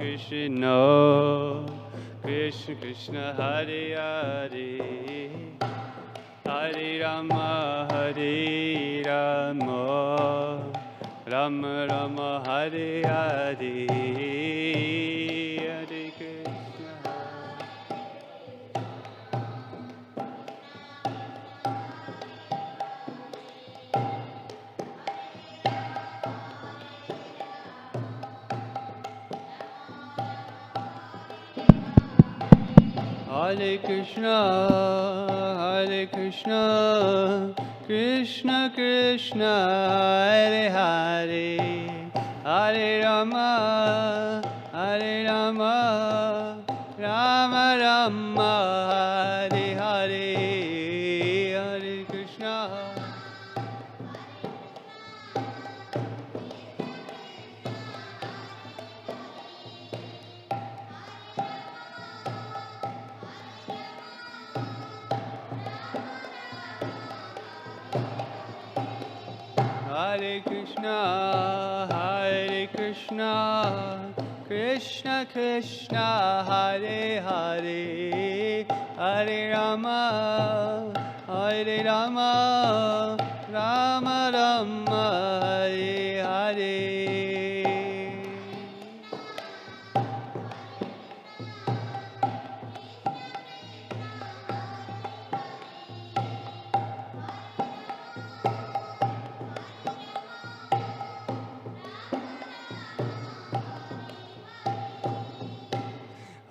Krishna, Krishna Krishna, Hare Hare, Hare Rama, Hare Rama, Rama Rama, Hare Hare, Hare Krishna. Hare Krishna, Hare Krishna, Krishna Krishna, Hare Hare, Hare Rama, Hare Rama, Rama Rama, Hare Hare, Hare Krishna. Hare Krishna, Hare Krishna, Krishna Krishna, Hare Hare, Hare Rama, Hare Rama, Rama Rama, Hare Hare.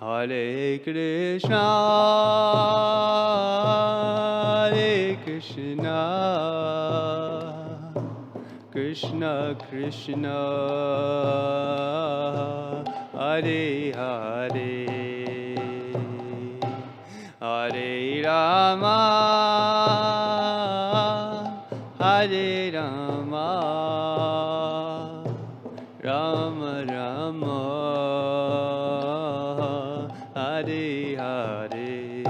Hare Krishna, Hare Krishna, Krishna Krishna, Hare Hare, Hare Rama, Hare Rama, Rama Rama, Hare Hare.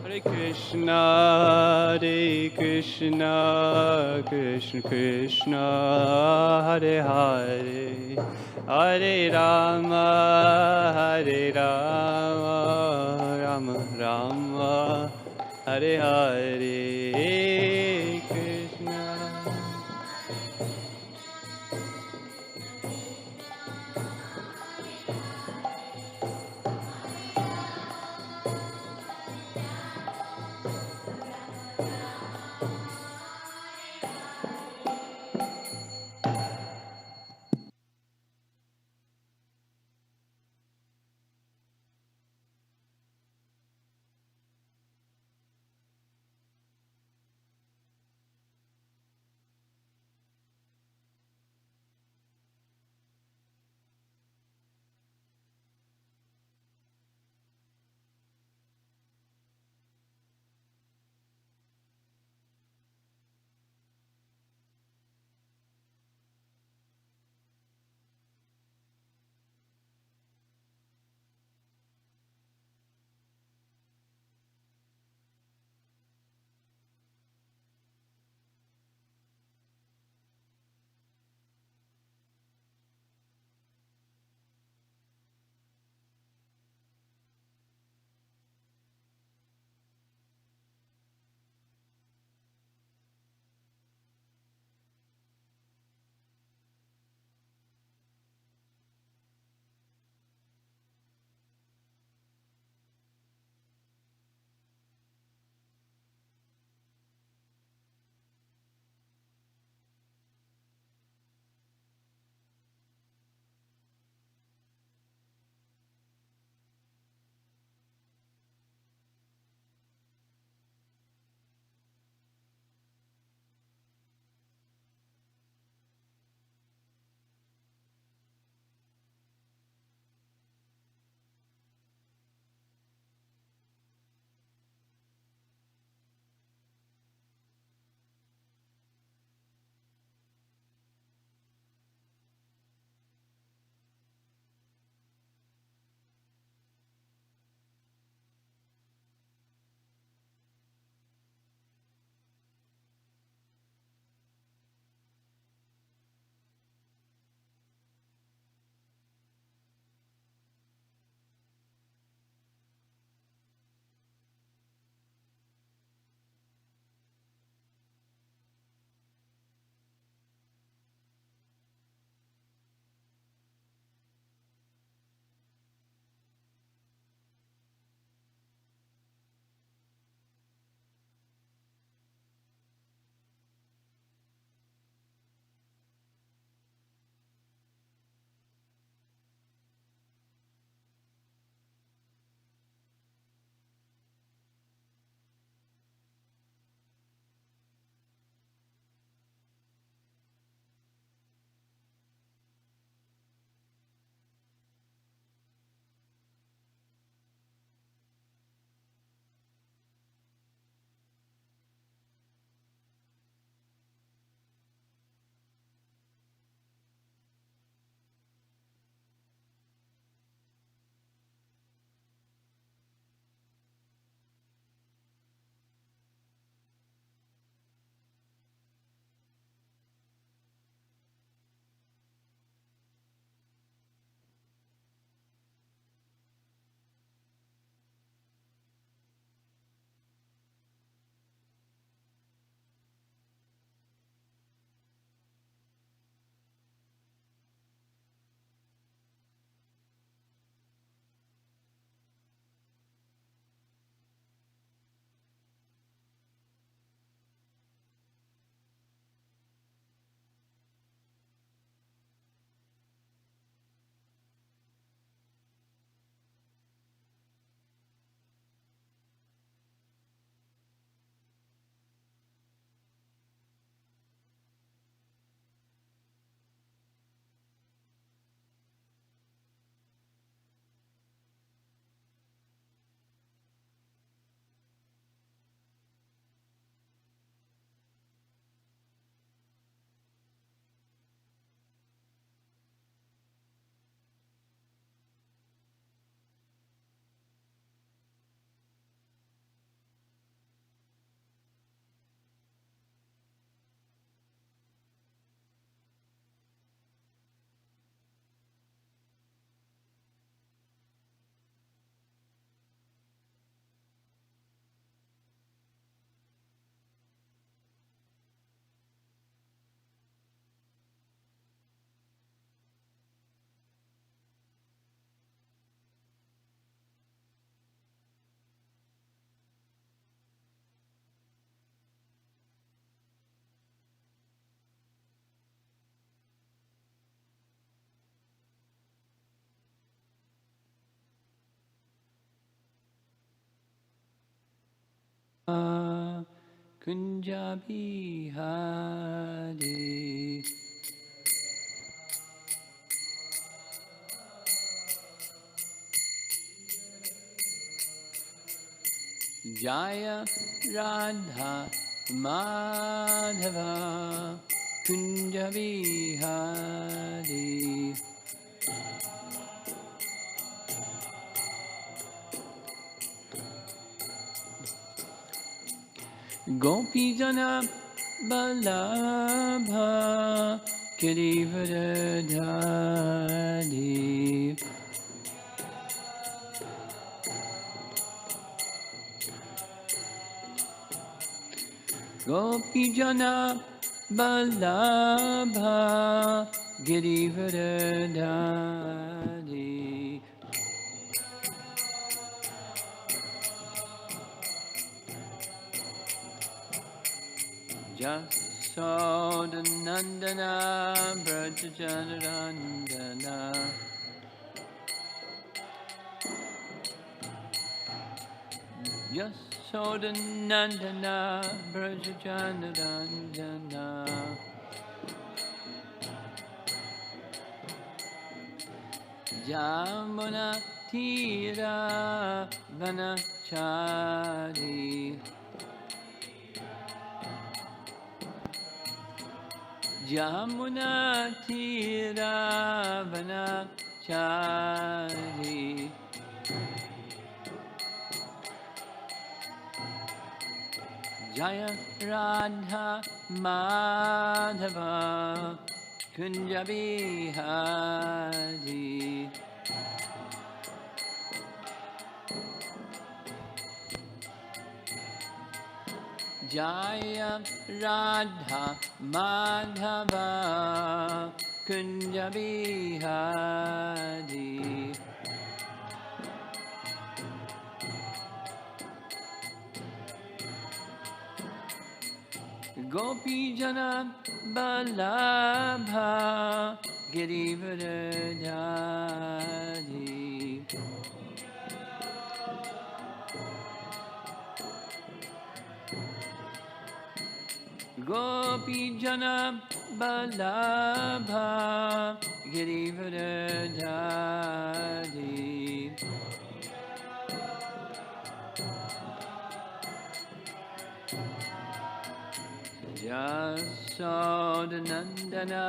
Hare Krishna, Hare Krishna, Krishna Krishna, Hare Hare, Hare Rama, Hare Rama, Rama Rama, Hare Hare, Krishna. kunja bihari. Jaya Radha Madhava Kunja Vihari. Gopijana Vallabha Girivardhari. Gopijana Vallabha Girivardhari. Jasodanandana Brajajanarandana. Jasodanandana Brajajanarandana. Jamuna Tira Vanachari. Jamuna Tira Vanachari. Jaya Radha Madhava Kunja Vihari. Jaya Radha Madhava Kunja Vihari. Gopijana Vallabha Girivardhari. Gopijana Vallabha Girivardhari. Jasodanandana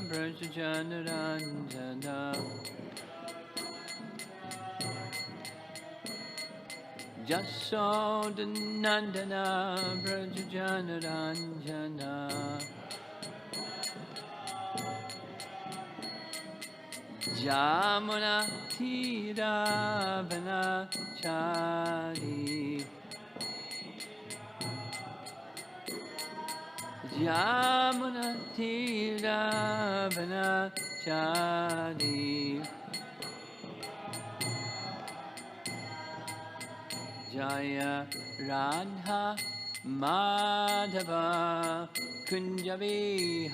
Brajajanarandana. Jasodanandana Brajajanarandana. Jamuna Tira Vanachari. Jamuna Tira Vanachari. Jaya Radha Madhava Kunja Vihari.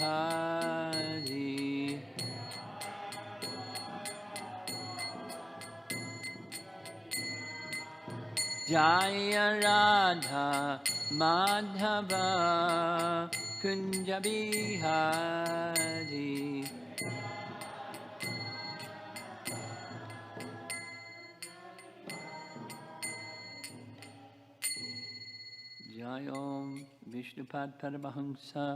Jaya Radha Madhava Kunja Vihari. Jayom Vishnupad Paramahamsa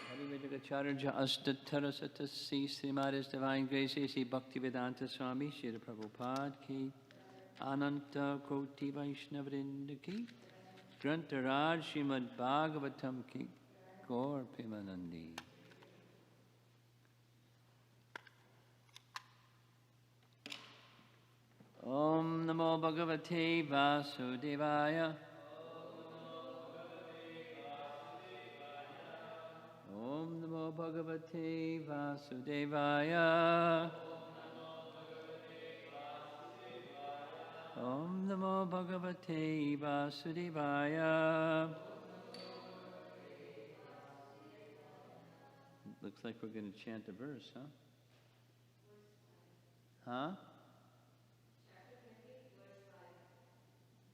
Harivedagacharya Astatarasatasi Srimad His Divine Grace Sri Bhaktivedanta Swami Shri Prabhupada Ki Ananta Koti Vaishnavrinda Ki Grantaraj Srimad Bhagavatam Ki Gaur Pimanandi. Om Namo Bhagavate Vasudevaya. Om Namo Bhagavate Vasudevaya. Om Namo Bhagavate Vasudevaya. Looks like we're going to chant a verse, huh? Huh?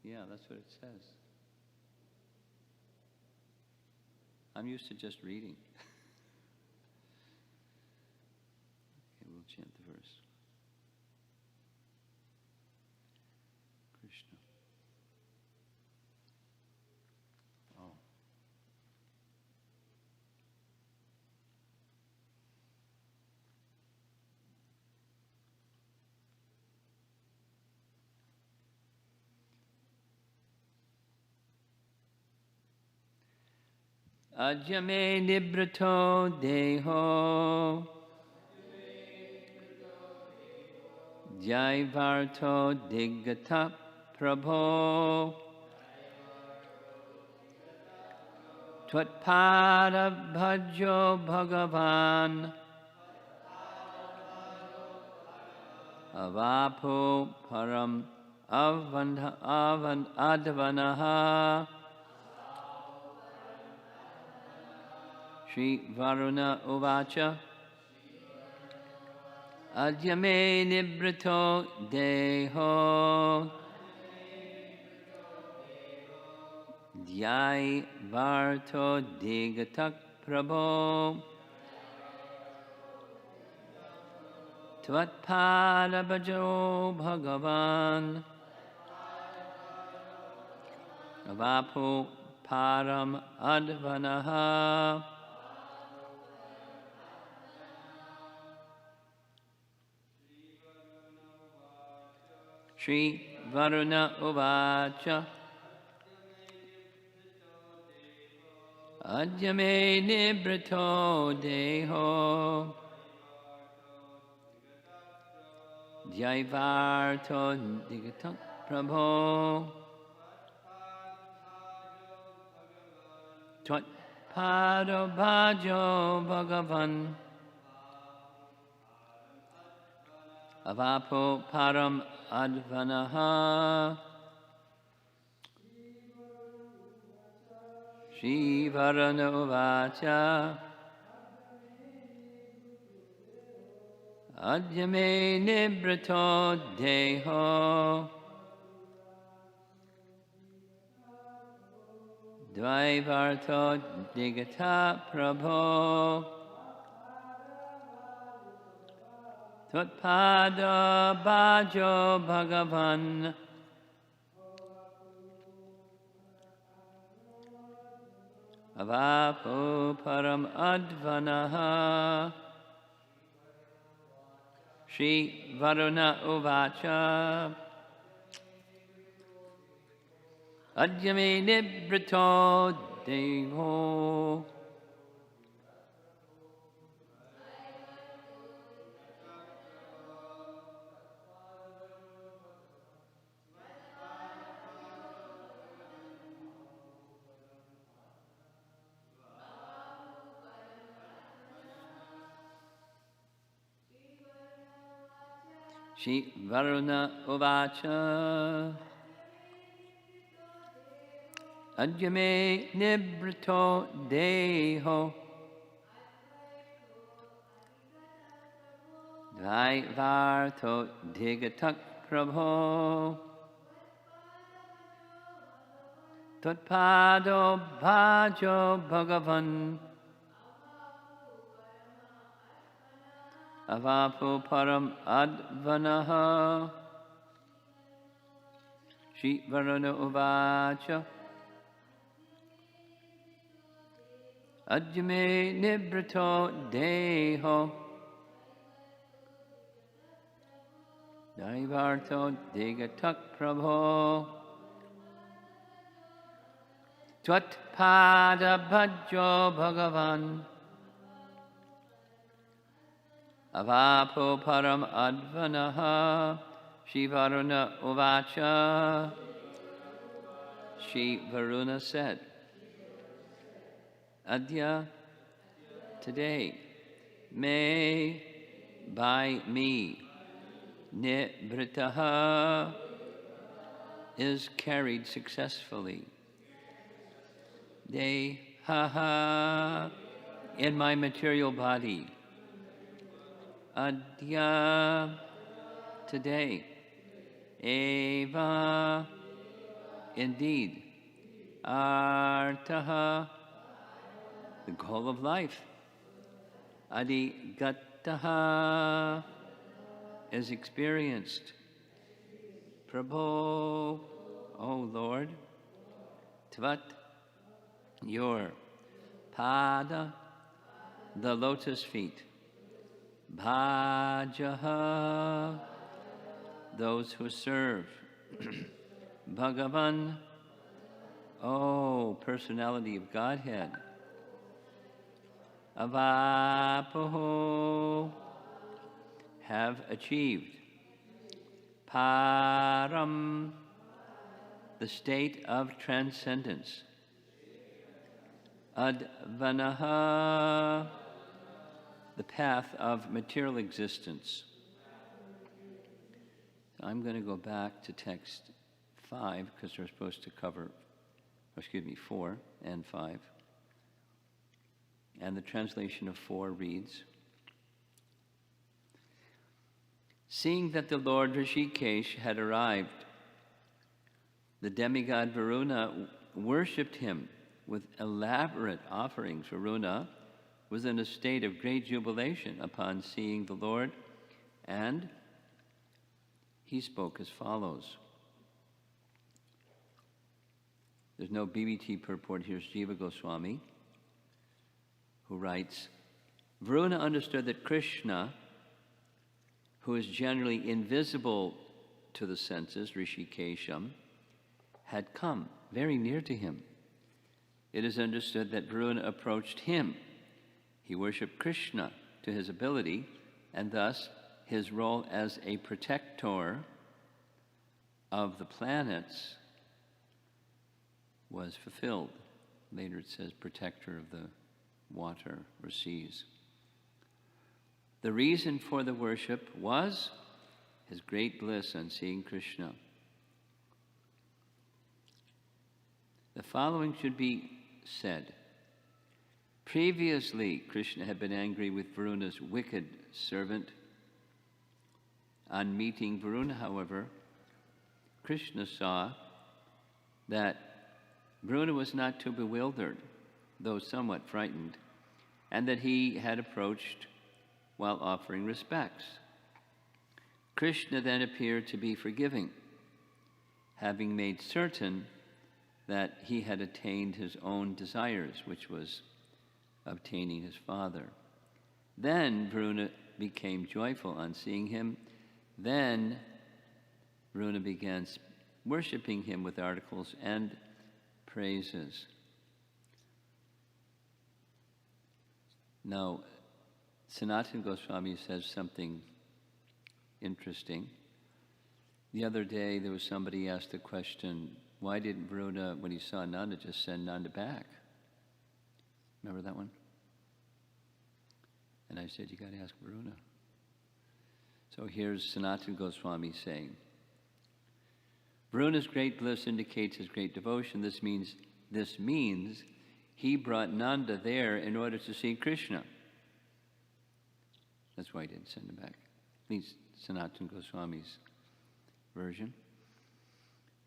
Yeah, that's what it says. I'm used to just reading. Okay, we'll chant the verse. Krishna. Oh. Adya me nibhṛto deho dyaivārtho dhigataḥ prabho tvat-pāda-bhājo bhagavann avāpuḥ pāram adhvanaḥ śrī-varuṇa uvāca adya me nibhṛto deho dyaivārtho dhigataḥ prabho tvat-pāda-bhājo bhagavann avāpuḥ pāram adhvanaḥ śrī-varuṇa uvāca adya me nibhṛto deho dyaivārtho dhigataḥ prabho tvat-pāda-bhājo bhagavann avāpuḥ pāram adhvanaḥ śrī-varuṇa uvāca adya me nibhṛto deho dyaivārtho dhigataḥ prabho tvat-pāda-bhājo bhagavann avāpuḥ pāram adhvanaḥ śrī-varuṇa uvāca adya me nibhṛto deho śrī-varuṇa uvāca adya me nibhṛto deho dyaivārtho dhigataḥ prabho tvat-pāda-bhājo bhagavann avāpuḥ pāram adhvanaḥ śrī-varuṇa uvāca adya me nibhṛto deho dyaivārtho dhigataḥ prabho tvat-pāda-bhājo bhagavann avāpuḥ pāram adhvanaḥ śrī-varuṇa uvāca. Śrī-varuṇa said, Adya, today, may by me, nibhṛto is carried successfully. Deha in my material body. Adya today. Eva indeed. Artaha the goal of life. Adhigataḥ is experienced. Prabho, O Lord, tvat, your pada, the lotus feet, bhājo, those who serve, bhagavann, O personality of Godhead, avāpuḥ, have achieved, pāram, the state of transcendence, adhvanaḥ, the path of material existence. I'm going to go back to text 5 because we're supposed to cover, 4 and 5. And the translation of 4 reads, seeing that the Lord Hṛṣīkeśaṁ had arrived, the demigod Varuna worshipped him with elaborate offerings. Varuna was in a state of great jubilation upon seeing the Lord, and he spoke as follows. There's no BBT purport. Here's Jiva Goswami, who writes, Varuna understood that Krishna, who is generally invisible to the senses, Hṛṣīkeśaṁ, had come very near to him. It is understood that Varuna approached him. He worshipped Krishna to his ability, and thus his role as a protector of the planets was fulfilled. Later it says protector of the water or seas. The reason for the worship was his great bliss on seeing Krishna. The following should be said. Previously, Krishna had been angry with Varuna's wicked servant. On meeting Varuna, however, Krishna saw that Varuna was not too bewildered, though somewhat frightened, and that he had approached while offering respects. Krishna then appeared to be forgiving, having made certain that he had attained his own desires, which was obtaining his father. Then Varuna became joyful on seeing him. Then Varuna began worshipping him with articles and praises. Now, Sanatana Goswami says something interesting. The other day, there was somebody asked the question, why didn't Varuna, when he saw Nanda, just send Nanda back? Remember that one? And I said, you got to ask Varuna. So here's Sanatana Goswami saying, Varuna's great bliss indicates his great devotion. This means he brought Nanda there in order to see Krishna. That's why he didn't send him back. At least Sanatana Goswami's version.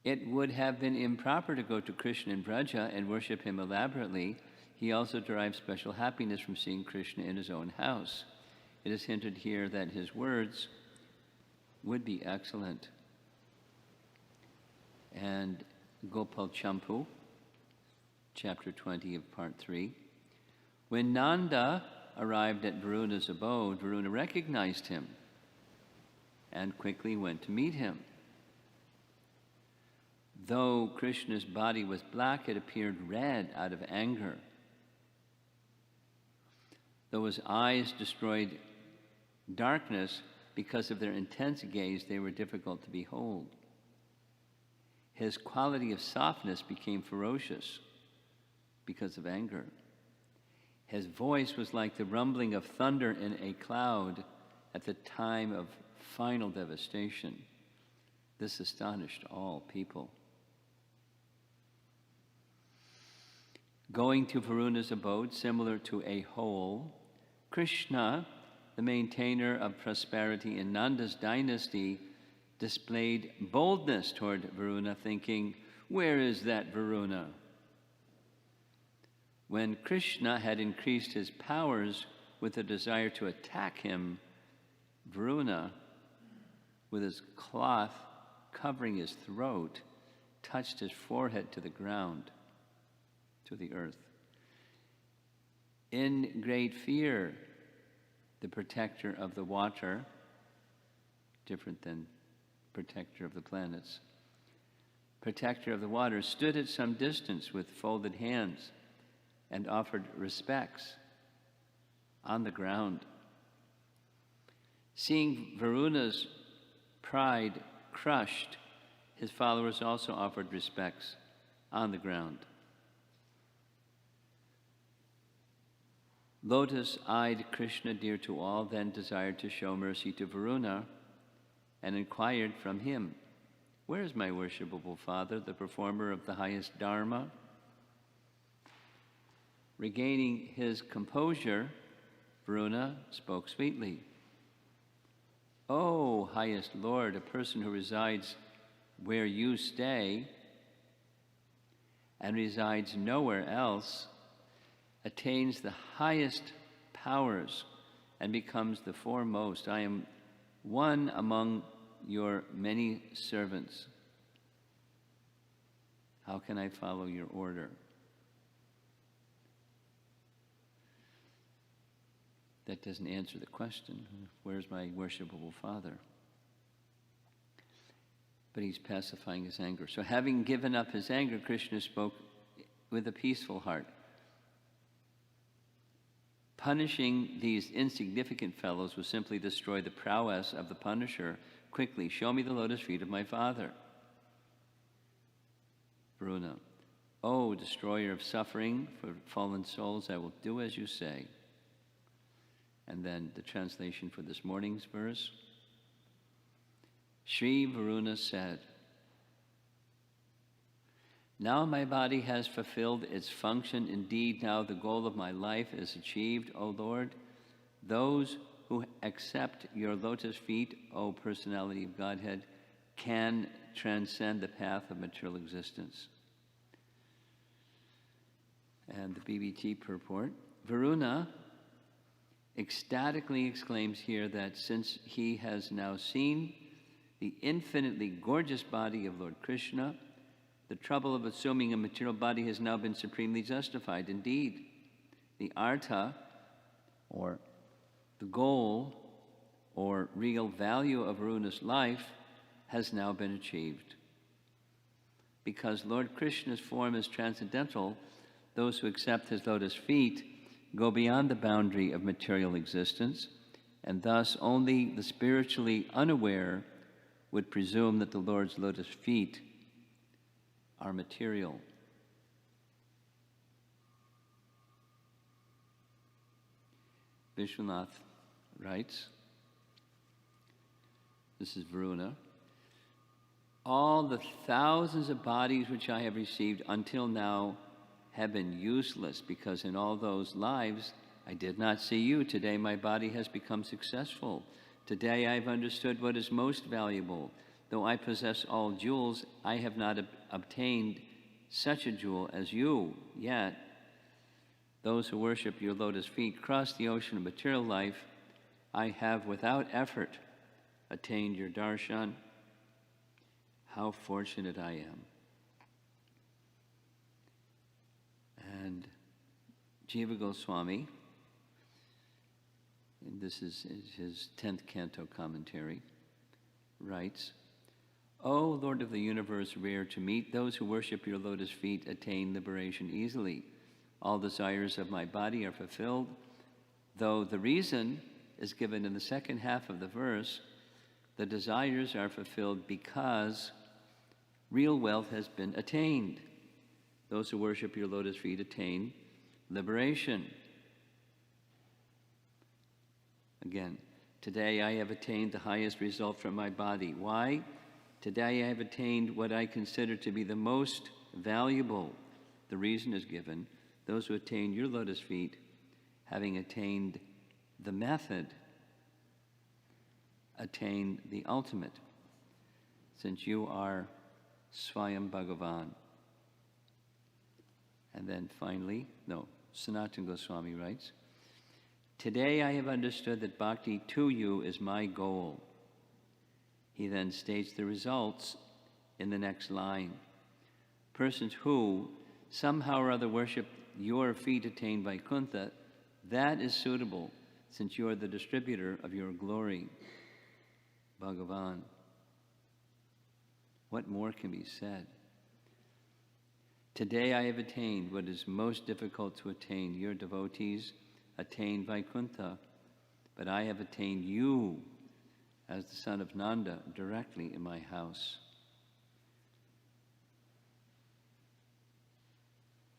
It would have been improper to go to Krishna in Vraja and worship him elaborately. He also derived special happiness from seeing Krishna in his own house. It is hinted here that his words would be excellent. And Gopal Champu, chapter 20 of part 3. When Nanda arrived at Varuna's abode, Varuna recognized him and quickly went to meet him. Though Krishna's body was black, it appeared red out of anger. Though his eyes destroyed darkness because of their intense gaze, they were difficult to behold. His quality of softness became ferocious because of anger. His voice was like the rumbling of thunder in a cloud at the time of final devastation. This astonished all people. Going to Varuna's abode, similar to a hole, Krishna, the maintainer of prosperity in Nanda's dynasty, displayed boldness toward Varuna, thinking, where is that Varuna? When Krishna had increased his powers with a desire to attack him, Varuna, with his cloth covering his throat, touched his forehead to the ground, to the earth. In great fear, the protector of the water, different than protector of the planets, protector of the water, stood at some distance with folded hands and offered respects on the ground. Seeing Varuna's pride crushed, his followers also offered respects on the ground. Lotus-eyed Krishna, dear to all, then desired to show mercy to Varuna and inquired from him, "Where is my worshipable father, the performer of the highest dharma?" Regaining his composure, Varuna spoke sweetly. "O highest Lord, a person who resides where you stay and resides nowhere else attains the highest powers and becomes the foremost. I am one among your many servants. How can I follow your order?" That doesn't answer the question. Where's my worshipable father? But he's pacifying his anger. So having given up his anger, Krishna spoke with a peaceful heart. Punishing these insignificant fellows will simply destroy the prowess of the punisher. Quickly, show me the lotus feet of my father. Varuna, "O destroyer of suffering for fallen souls, I will do as you say." And then the translation for this morning's verse. Śrī-varuṇa said, "Now my body has fulfilled its function. Indeed, now the goal of my life is achieved, O Lord. Those who accept your lotus feet, O personality of Godhead, can transcend the path of material existence." And the BBT purport. Varuna ecstatically exclaims here that since he has now seen the infinitely gorgeous body of Lord Krishna, the trouble of assuming a material body has now been supremely justified. Indeed, the artha, or the goal, or real value of Varuna's life, has now been achieved. Because Lord Krishna's form is transcendental, those who accept his lotus feet go beyond the boundary of material existence, and thus only the spiritually unaware would presume that the Lord's lotus feet are material. Vishwanath writes, this is Varuna, "All the thousands of bodies which I have received until now have been useless, because in all those lives I did not see you. Today my body has become successful. Today I have understood what is most valuable. Though I possess all jewels, I have not obtained such a jewel as you. Yet those who worship your lotus feet cross the ocean of material life. I have without effort attained your darshan. How fortunate I am." And Jiva Goswami, and this is his 10th canto commentary, writes, "O Lord of the universe, rare to meet, those who worship your lotus feet attain liberation easily. All desires of my body are fulfilled, though the reason is given in the second half of the verse. The desires are fulfilled because real wealth has been attained. Those who worship your lotus feet attain liberation." Again, "Today I have attained the highest result from my body." Why? "Today I have attained what I consider to be the most valuable." The reason is given. Those who attain your lotus feet, having attained the method, attain the ultimate, since you are Swayam Bhagavan. And then finally, Sanatana Goswami writes, "Today I have understood that bhakti to you is my goal." He then states the results in the next line. Persons who somehow or other worship your feet attain Vaikuntha, that is suitable, since you are the distributor of your glory, Bhagavan. What more can be said? Today I have attained what is most difficult to attain. Your devotees attain Vaikuntha, but I have attained you as the son of Nanda directly in my house.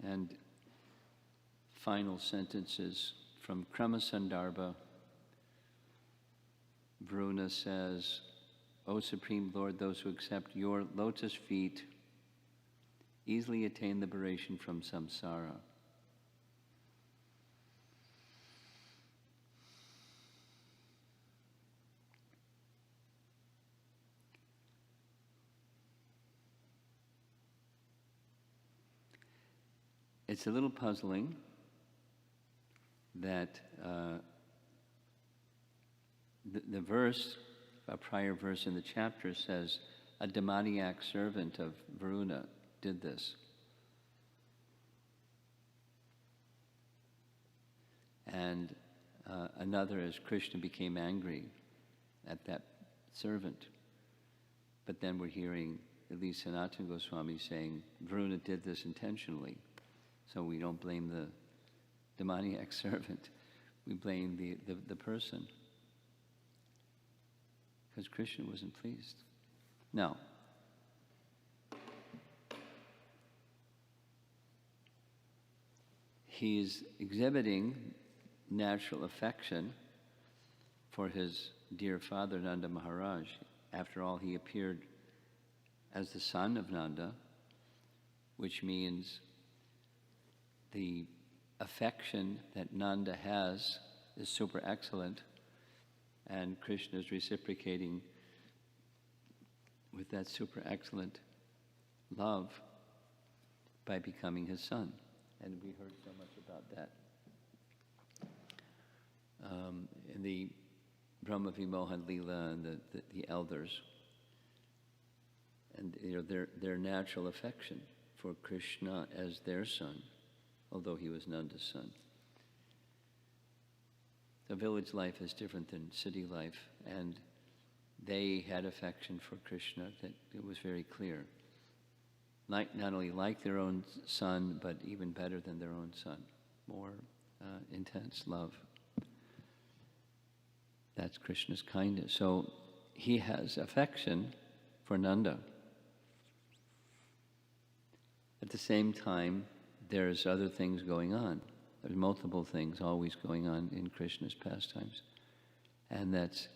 And final sentences from Kramasandarbha. Varuna says, O Supreme Lord, those who accept your lotus feet easily attain liberation from samsara. It's a little puzzling that the verse, a prior verse in the chapter says, a demoniac servant of Varuna did this. And another as Krishna became angry at that servant. But then we're hearing at least Sanatana Goswami saying, Varuna did this intentionally. So we don't blame the demoniac servant. We blame the person. Because Krishna wasn't pleased. Now, he's exhibiting natural affection for his dear father, Nanda Maharaj. After all, he appeared as the son of Nanda, which means the affection that Nanda has is super excellent, and Krishna is reciprocating with that super excellent love by becoming his son. And we heard so much about that in the Brahma Vimohan Leela and the elders, and their natural affection for Krishna as their son, although he was Nanda's son. The village life is different than city life, and they had affection for Krishna that it was very clear. Not only like their own son, but even better than their own son. More intense love. That's Krishna's kindness. So he has affection for Nanda. At the same time, there's other things going on. There's multiple things always going on in Krishna's pastimes. And that's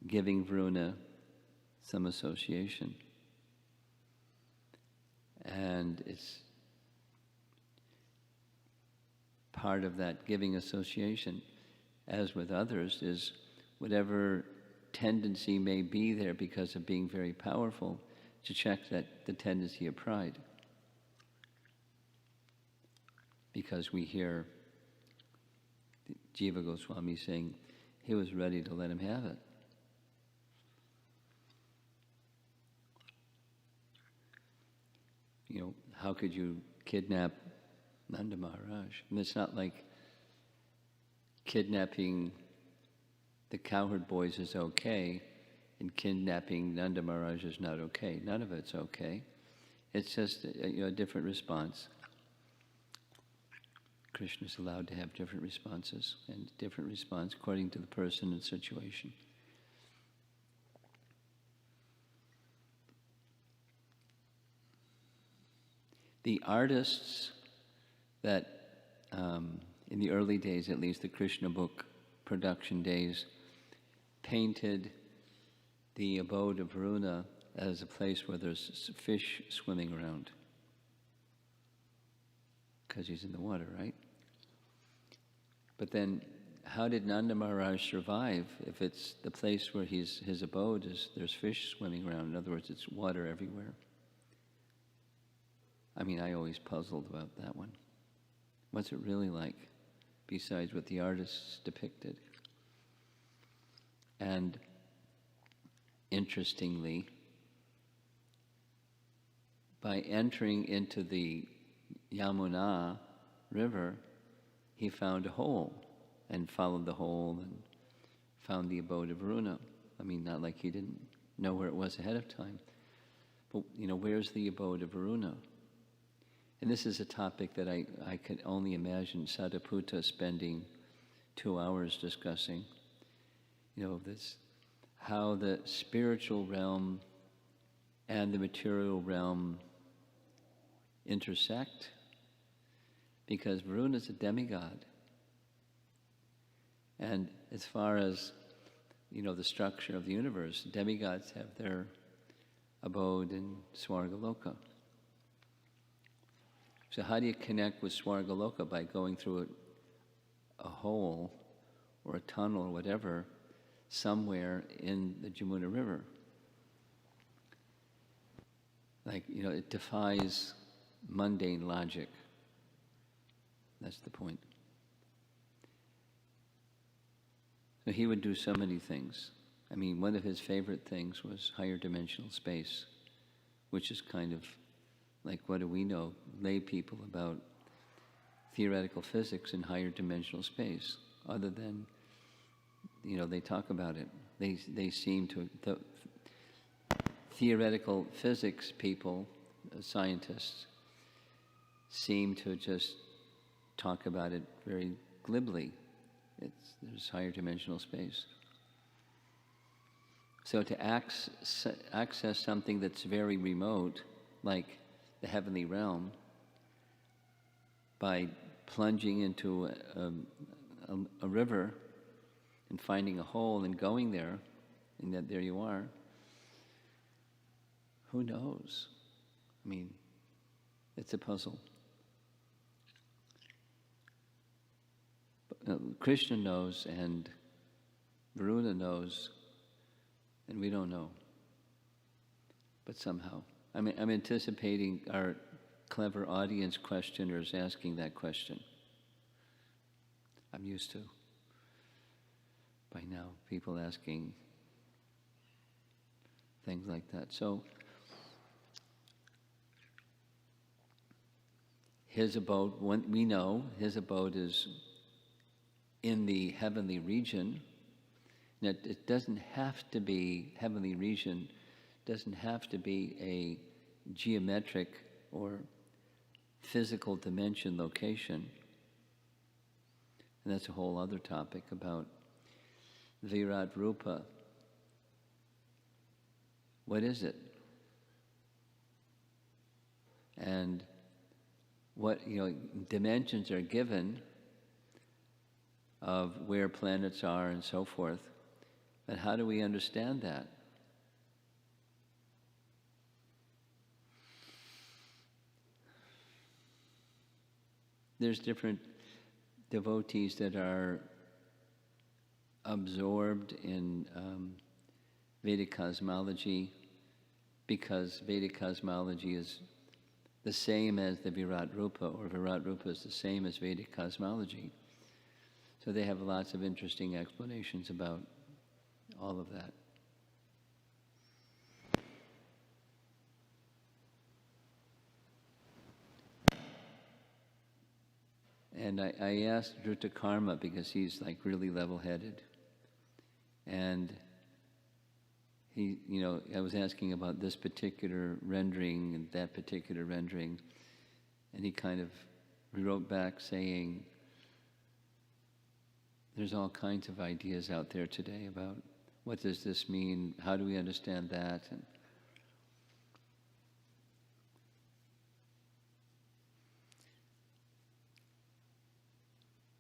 giving Varuna some association. And it's part of that giving association, as with others, is whatever tendency may be there because of being very powerful, to check that the tendency of pride. Because we hear Jiva Goswami saying he was ready to let him have it. You know, how could you kidnap Nanda Maharaj? And it's not like kidnapping the cowherd boys is okay and kidnapping Nanda Maharaj is not okay. None of it's okay. It's just a different response. Krishna is allowed to have different responses, and different response according to the person and situation. The artists that, in the early days at least, the Krishna book production days, painted the abode of Varuna as a place where there's fish swimming around. Because he's in the water, right? But then, how did Nanda Maharaj survive if it's the place where his abode is, there's fish swimming around? In other words, it's water everywhere. I mean, I always puzzled about that one. What's it really like, besides what the artists depicted? And interestingly, by entering into the Yamuna river, he found a hole and followed the hole and found the abode of vṛuna. I mean, not like he didn't know where it was ahead of time. But, where's the abode of vṛuna? And this is a topic that I could only imagine Sariputta spending 2 hours discussing. How the spiritual realm and the material realm intersect, because vṛuna is a demigod. And as far as, the structure of the universe, demigods have their abode in Swargaloka. So how do you connect with Swargaloka? By going through a hole or a tunnel or whatever, somewhere in the Jamuna River. It defies mundane logic. That's the point. So he would do so many things. I mean, one of his favorite things was higher dimensional space, which is kind of like, what do we know, lay people, about theoretical physics in higher dimensional space, other than, they talk about it. They seem to, the theoretical physics people, scientists, seem to just talk about it very glibly. There's higher dimensional space. So to access something that's very remote, like the heavenly realm, by plunging into a river and finding a hole and going there, and that there you are, who knows? I mean, it's a puzzle. Krishna knows, and vṛuna knows, and we don't know. But somehow, I'm anticipating our clever audience questioners asking that question. I'm used to, by now, people asking things like that. So, his abode, we know his abode is in the heavenly region. Now, it doesn't have to be, heavenly region doesn't have to be a geometric or physical dimension location. And that's a whole other topic about Virat Rupa. What is it? And what, dimensions are given of where planets are and so forth. But how do we understand that? There's different devotees that are absorbed in Vedic cosmology, because Vedic cosmology is the same as the Virat Rupa, or Virat Rupa is the same as Vedic cosmology. So they have lots of interesting explanations about all of that. And I asked Dhruta Karma, because he's like really level-headed. And he, I was asking about this particular rendering and that particular rendering. And he kind of wrote back saying, there's all kinds of ideas out there today about what does this mean, how do we understand that? And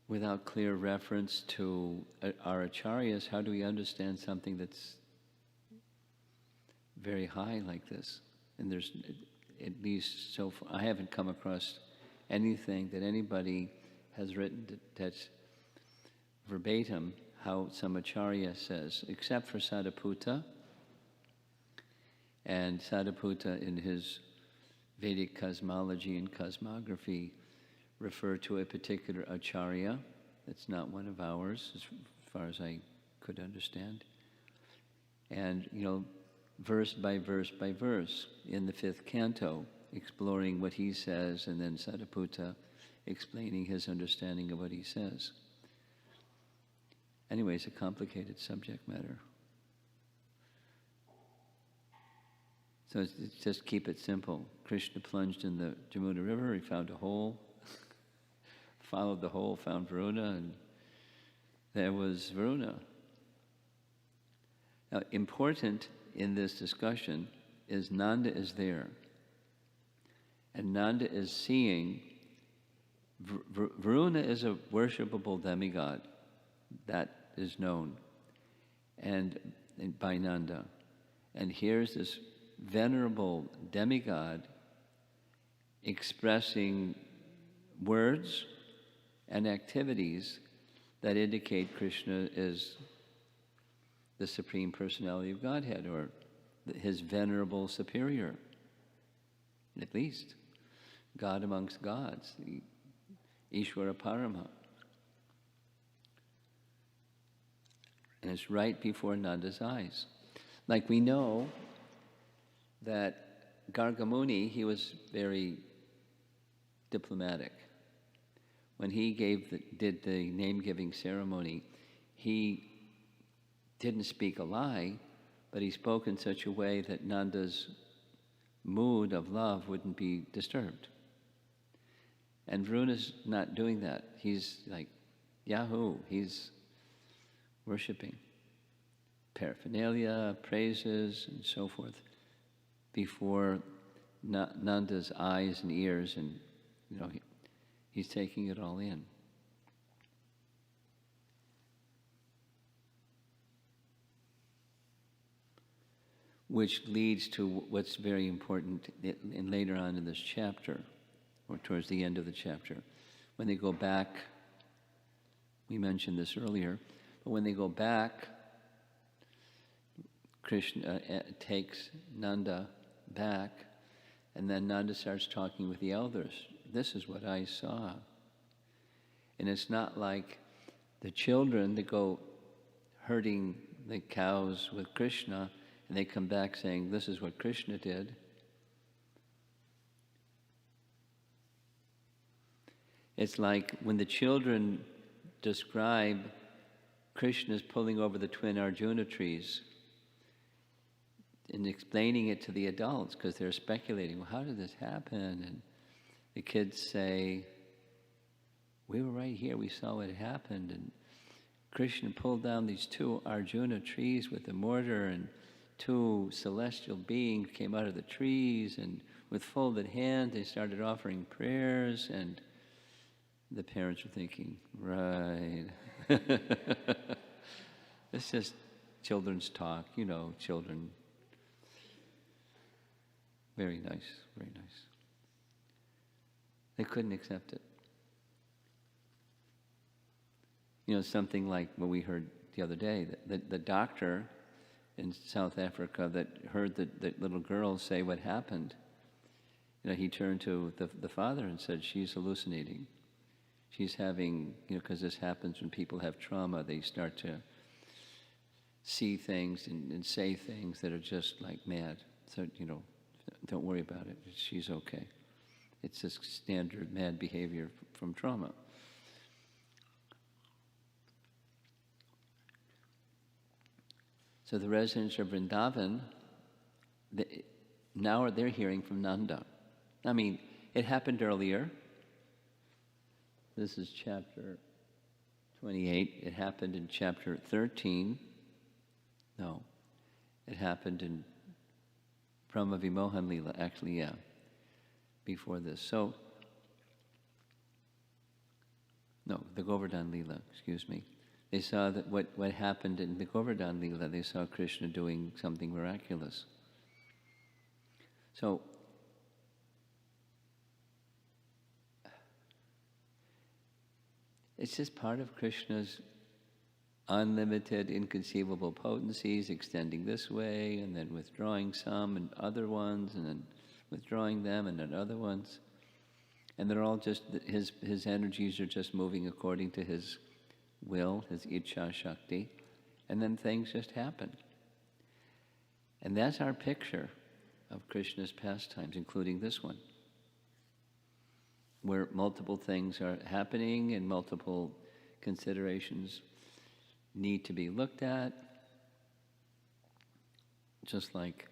without clear reference to our acharyas, how do we understand something that's very high like this? And there's, at least so far, I haven't come across anything that anybody has written that's verbatim how some acharya says, except for Sariputta. And Sariputta, in his Vedic cosmology and cosmography, refer to a particular acharya. That's not one of ours, as far as I could understand. And, verse by verse by verse in the 5th canto, exploring what he says, and then Sariputta explaining his understanding of what he says. Anyway, it's a complicated subject matter. So it's just keep it simple. Krishna plunged in the Jamuna River, he found a hole, followed the hole, found Varuna, and there was Varuna. Now, important in this discussion is Nanda is there. And Nanda is seeing, Varuna is a worshipable demigod. That is known and by Nanda. And here's this venerable demigod expressing words and activities that indicate Krishna is the Supreme Personality of Godhead, or his venerable superior, at least. God amongst gods, the Ishvara Parama. And it's right before Nanda's eyes. Like we know that Gargamuni, he was very diplomatic. When he did the name-giving ceremony, he didn't speak a lie, but he spoke in such a way that Nanda's mood of love wouldn't be disturbed. And Varuna's not doing that. He's like, Yahoo, he's worshipping. Paraphernalia, praises, and so forth, before Nanda's eyes and ears, and he's taking it all in. Which leads to what's very important in later on in this chapter, or towards the end of the chapter. When they go back, we mentioned this earlier, but when they go back, Krishna takes Nanda back, and then Nanda starts talking with the elders. This is what I saw. And it's not like the children that go herding the cows with Krishna, and they come back saying, this is what Krishna did. It's like when the children describe Krishna's pulling over the twin Arjuna trees and explaining it to the adults, because they're speculating, well, how did this happen? And the kids say, we were right here, we saw what happened, and Krishna pulled down these 2 Arjuna trees with a mortar, and 2 celestial beings came out of the trees, and with folded hands they started offering prayers, and the parents were thinking, right. It's just children's talk, children. Very nice, very nice. They couldn't accept it. Something like what we heard the other day, the doctor in South Africa that heard the little girl say what happened, he turned to the father and said, she's hallucinating. She's having, because this happens when people have trauma, they start to see things and say things that are just like mad. So, don't worry about it. She's okay. It's just standard mad behavior from trauma. So the residents of Vrindavan, now they're hearing from Nanda. I mean, it happened earlier. This is chapter 28. It happened in chapter 13. No, it happened in Brahma Vimohan Lila, actually, yeah, before this. So, no, the Govardhan Lila, excuse me. They saw that what happened in the Govardhan Lila, they saw Krishna doing something miraculous. So, it's just part of Krishna's unlimited, inconceivable potencies, extending this way, and then withdrawing some and other ones, and then withdrawing them and then other ones. And they're all just, his energies are just moving according to his will, his ichcha shakti, and then things just happen. And that's our picture of Krishna's pastimes, including this one, where multiple things are happening and multiple considerations need to be looked at. Just like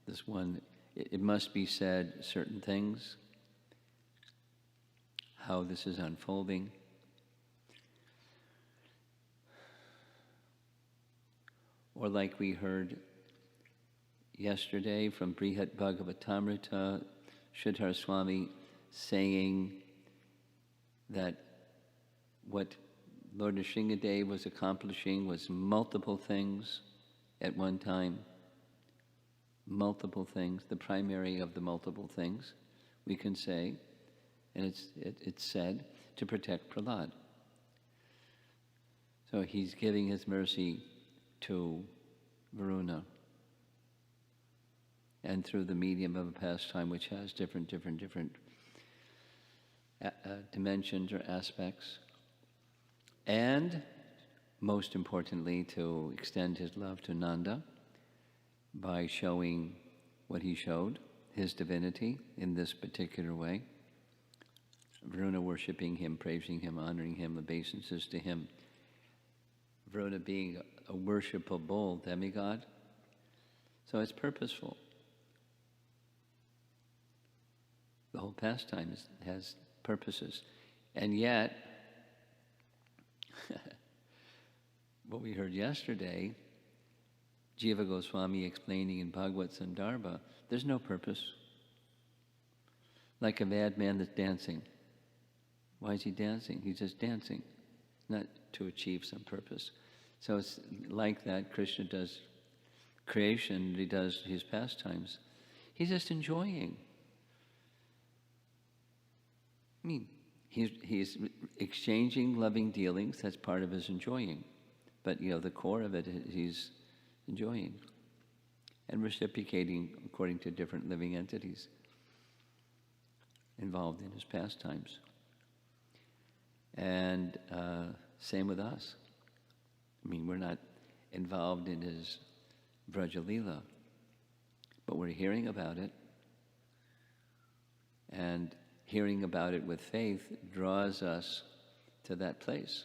this one, it must be said certain things, how this is unfolding. Or like we heard yesterday from Brihat Bhagavatamrita, Sridhar Swami saying that what Lord Nrsimhadev was accomplishing was multiple things at one time. Multiple things, the primary of the multiple things, we can say, and it's said, to protect Prahlad. So he's giving his mercy to Varuna, and through the medium of a pastime which has different dimensions or aspects, and most importantly to extend his love to Nanda by showing what he showed, his divinity in this particular way. Varuna worshipping him, praising him, honoring him, obeisances to him. Varuna being a worshipable demigod. So it's purposeful. The whole pastime has purposes. And yet, what we heard yesterday, Jiva Goswami explaining in Bhagavad Sandarbha, there's no purpose. Like a madman that's dancing. Why is he dancing? He's just dancing, not to achieve some purpose. So it's like that. Krishna does creation, he does his pastimes. He's just enjoying. I mean, he's exchanging loving dealings, that's part of his enjoying. But, the core of it, he's enjoying and reciprocating according to different living entities involved in his pastimes. And same with us. I mean, we're not involved in his Vraja-lila, but we're hearing about it, and hearing about it with faith draws us to that place.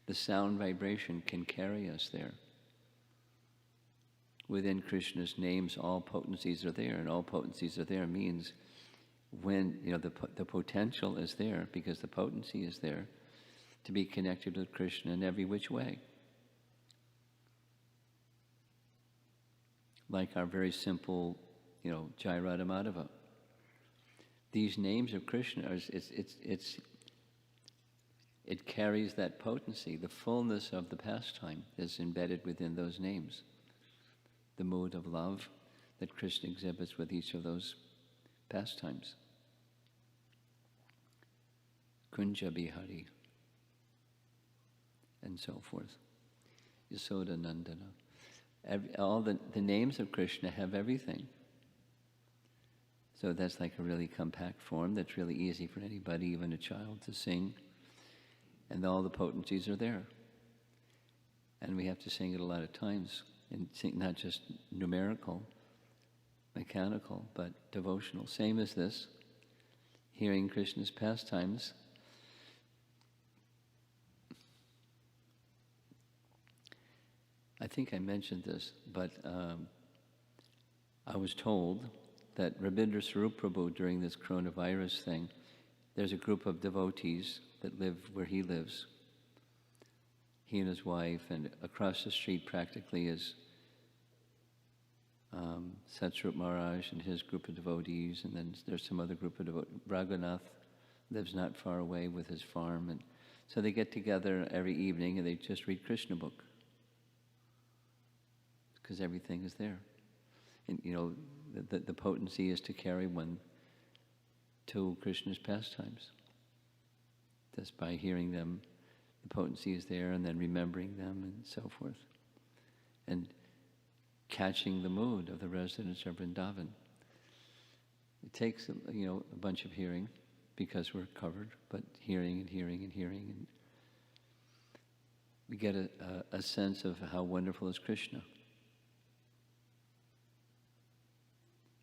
The sound vibration can carry us there. Within Krishna's names, all potencies are there, and all potencies are there means when, the potential is there, because the potency is there, to be connected with Krishna in every which way. Like our very simple, Jai Radha Madhava. These names of Krishna, it carries that potency. The fullness of the pastime is embedded within those names. The mood of love that Krishna exhibits with each of those pastimes. Kunja Bihari, and so forth. Yasoda Nandana. All the names of Krishna have everything. So that's like a really compact form that's really easy for anybody, even a child, to sing. And all the potencies are there. And we have to sing it a lot of times. And sing not just numerical, mechanical, but devotional. Same as this, hearing Krishna's pastimes. I think I mentioned this, but I was told that Rabindra Swarup Prabhu, during this coronavirus thing, there's a group of devotees that live where he lives. He and his wife, and across the street practically is Satsrup Maharaj and his group of devotees, and then there's some other group of devotees. Raghunath lives not far away with his farm, and so they get together every evening and they just read Krishna book, because everything is there. And the potency is to carry one to Krishna's pastimes. Just by hearing them, the potency is there, and then remembering them and so forth. And catching the mood of the residents of Vrindavan. It takes, a bunch of hearing because we're covered, but hearing and hearing and hearing, and we get a sense of how wonderful is Krishna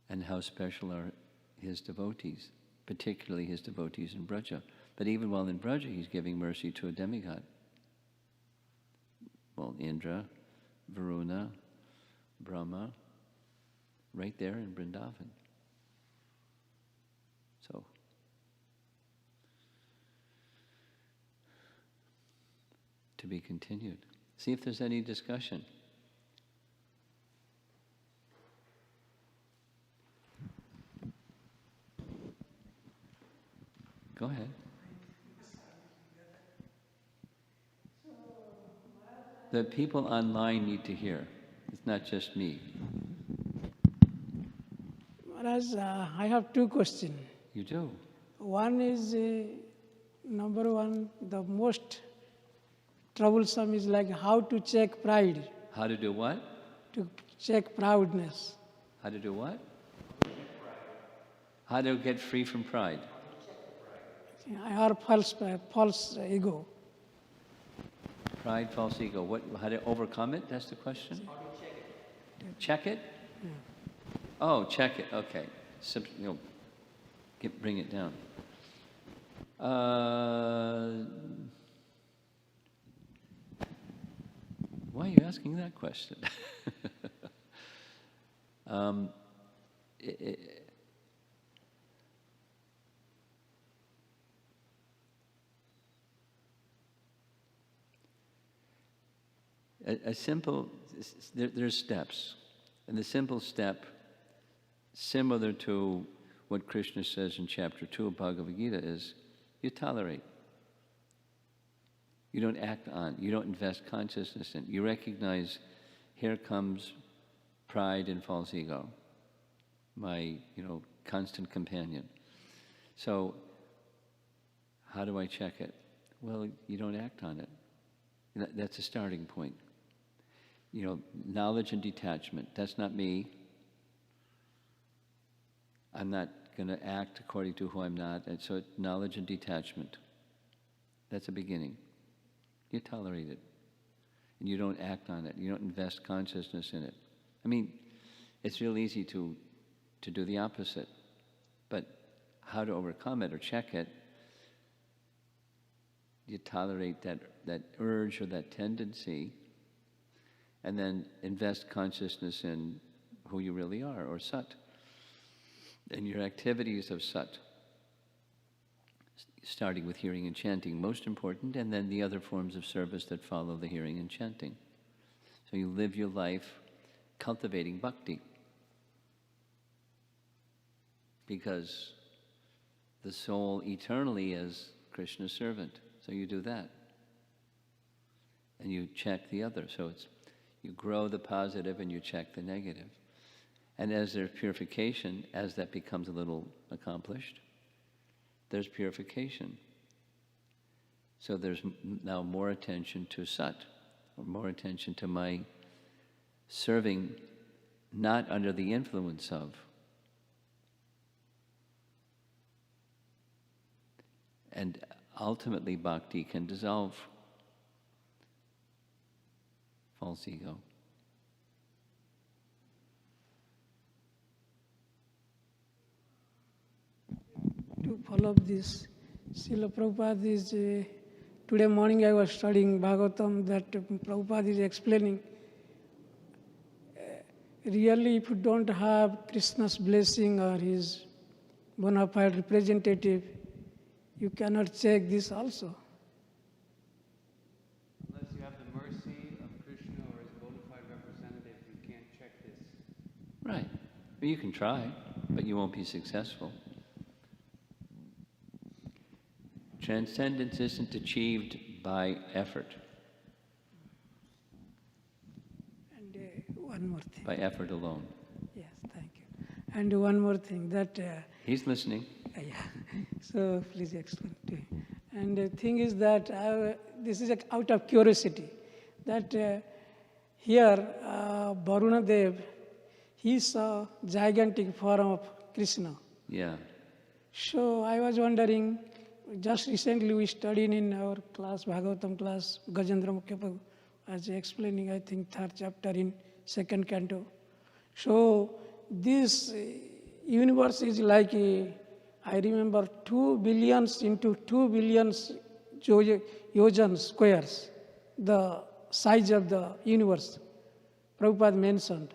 and how special are his devotees, particularly his devotees in Braja. But even while in Braja, he's giving mercy to a demigod. Well, Indra, Varuna, Brahma, right there in Vrindavan. So, to be continued. See if there's any discussion. Go ahead. The people online need to hear. It's not just me. Maharaj, I have two questions. You do? One is, number one, the most troublesome is like how to check pride. How to do what? To check proudness. How to do what? How to get free from pride. Or false ego. Pride, false ego. How to overcome it? That's the question? How to check it. Check it? Yeah. Oh, check it. Okay. Bring it down. Why are you asking that question? There's steps. And the simple step, similar to what Krishna says in chapter 2 of Bhagavad Gita, is you tolerate. You don't act on, you don't invest consciousness in. You recognize, here comes pride and false ego, my, constant companion. So, how do I check it? Well, you don't act on it. That's a starting point. Knowledge and detachment. That's not me. I'm not going to act according to who I'm not. And so knowledge and detachment. That's a beginning. You tolerate it. And you don't act on it. You don't invest consciousness in it. I mean, it's real easy to do the opposite. But how to overcome it or check it, you tolerate that urge or that tendency, and then invest consciousness in who you really are, or sat, and your activities of sat, starting with hearing and chanting, most important, and then the other forms of service that follow the hearing and chanting. So you live your life cultivating bhakti, because the soul eternally is Krishna's servant. So you do that. And you check the other. So you grow the positive and you check the negative. And as there's purification, as that becomes a little accomplished, there's purification. So there's now more attention to sat, or more attention to my serving, not under the influence of. And ultimately, bhakti can dissolve false ego. To follow up this, Srila Prabhupada is, today morning I was studying Bhagavatam, that Prabhupada is explaining, really if you don't have Krishna's blessing or his bona fide representative, you cannot check this also. Unless you have the mercy of Krishna or his bona fide representative, you can't check this. Right. Well, you can try, but you won't be successful. Transcendence isn't achieved by effort. And one more thing. By effort alone. Yes, thank you. And one more thing, that... He's listening. Yeah, so please explain to him. And the thing is that this is out of curiosity, that here Varuna Dev, he saw gigantic form of Krishna Yeah. So I was wondering, just recently we studied in our class, Bhagavatam class, Gajendra Mukhya Prabhu was explaining, I think, 3rd chapter in 2nd canto. So this universe is like, I remember 2 billions into 2 billions yojan squares, the size of the universe, Prabhupada mentioned.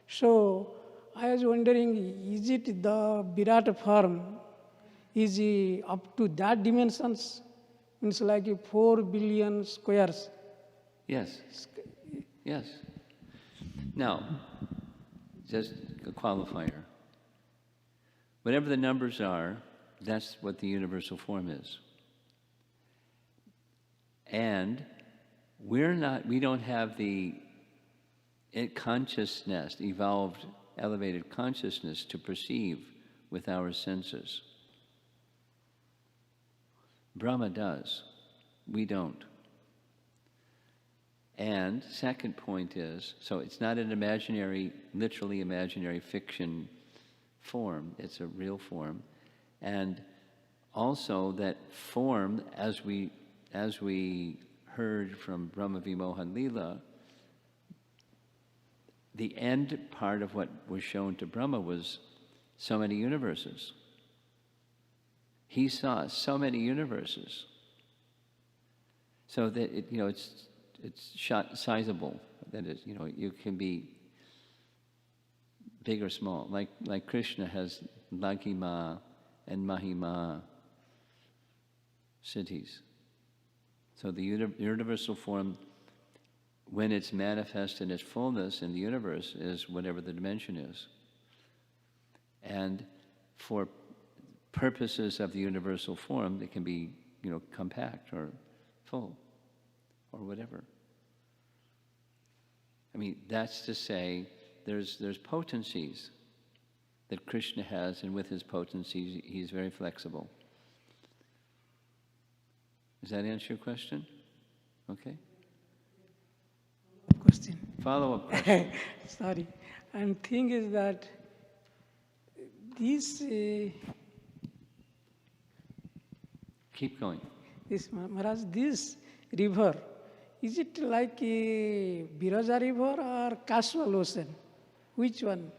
So I was wondering, is it the Virat form, is it up to that dimensions? Means like 4 billion squares. Yes. Yes. Now, just a qualifier. Whatever the numbers are, that's what the universal form is. And we don't have the consciousness, evolved, elevated consciousness to perceive with our senses. Brahma does. We don't. And second point is, so it's not an imaginary, literally imaginary fiction form, it's a real form. And also that form, as we heard from Brahma Vimohan Lila, the end part of what was shown to Brahma was so many universes. He saw so many universes. So that it's sizable. That is, you can be big or small. Like Krishna has Laghima and Mahima cities. So the universal form, when it's manifest in its fullness in the universe, is whatever the dimension is. And for purposes of the universal form, it can be, compact or full or whatever. I mean, that's to say there's potencies that Krishna has, and with his potencies, he's very flexible. Does that answer your question? Okay. Question. Follow-up question. Sorry. And thing is that this... Keep going. This Maharaj, this river, is it like a Biraja river or Kaswal ocean? Which one?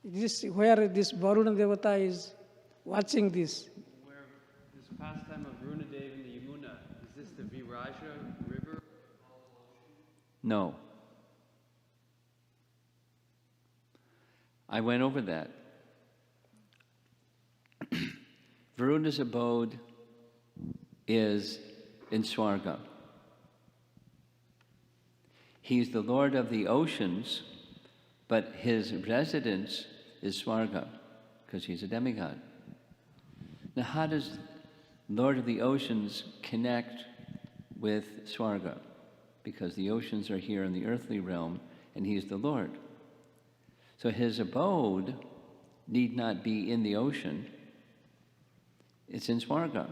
This where this Varuna Devata is watching this. Where this pastime of Vrunadev in the Yamuna, is this the Viraja river? No. I went over that. Varuna's abode is in Swarga. He's the Lord of the oceans, but his residence is Swarga, because he's a demigod. Now how does Lord of the oceans connect with Swarga? Because the oceans are here in the earthly realm, and he's the Lord. So his abode need not be in the ocean. It's in Swarga.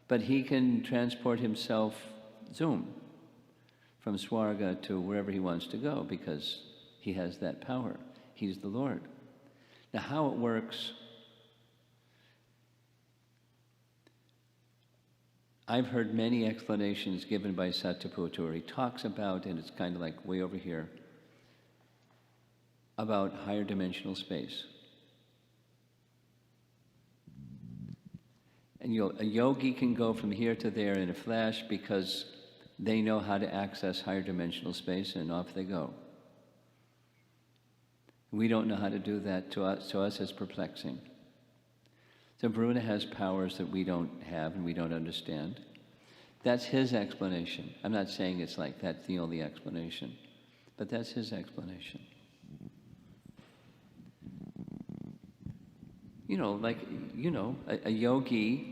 But he can transport himself, zoom, from Swarga to wherever he wants to go, because he has that power. He's the Lord. Now how it works, I've heard many explanations given by Satyaputra. He talks about, and it's kind of like way over here, about higher dimensional space. And a yogi can go from here to there in a flash because they know how to access higher dimensional space, and off they go. We don't know how to do that. To us it's perplexing. So Varuna has powers that we don't have and we don't understand. That's his explanation. I'm not saying it's like that's the only explanation, but that's his explanation. A yogi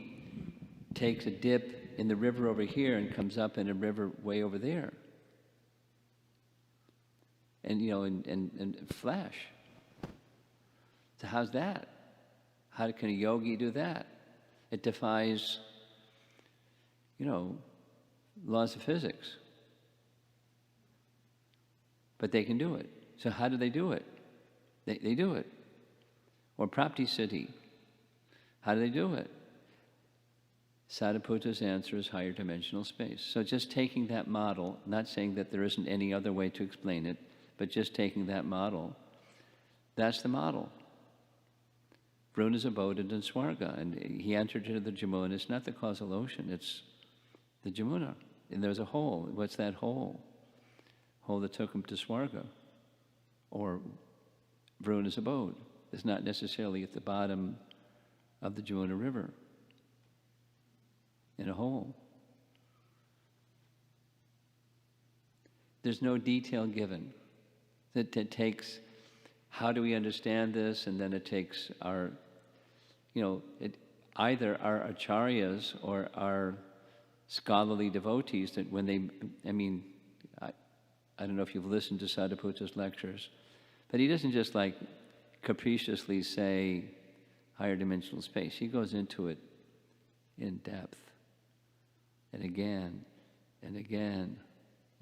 takes a dip in the river over here and comes up in a river way over there. And flash. So how's that? How can a yogi do that? It defies, laws of physics. But they can do it. So how do they do it? They do it. Or Prapti Siddhi. How do they do it? Sariputa's answer is higher dimensional space. So just taking that model, not saying that there isn't any other way to explain it, but just taking that model, that's the model. Vṛuna's abode in Swarga, and he entered into the Jamuna. It's not the causal ocean, it's the Jamuna. And there's a hole. What's that hole? Hole that took him to Swarga, or Vṛuna's abode. It's not necessarily at the bottom of the Jamuna River, in a hole. There's no detail given. It takes, how do we understand this? And then it takes our, either our acharyas or our scholarly devotees that when they, I don't know if you've listened to Sariputa's lectures, but he doesn't just like capriciously say higher dimensional space. He goes into it in depth, and again, and again,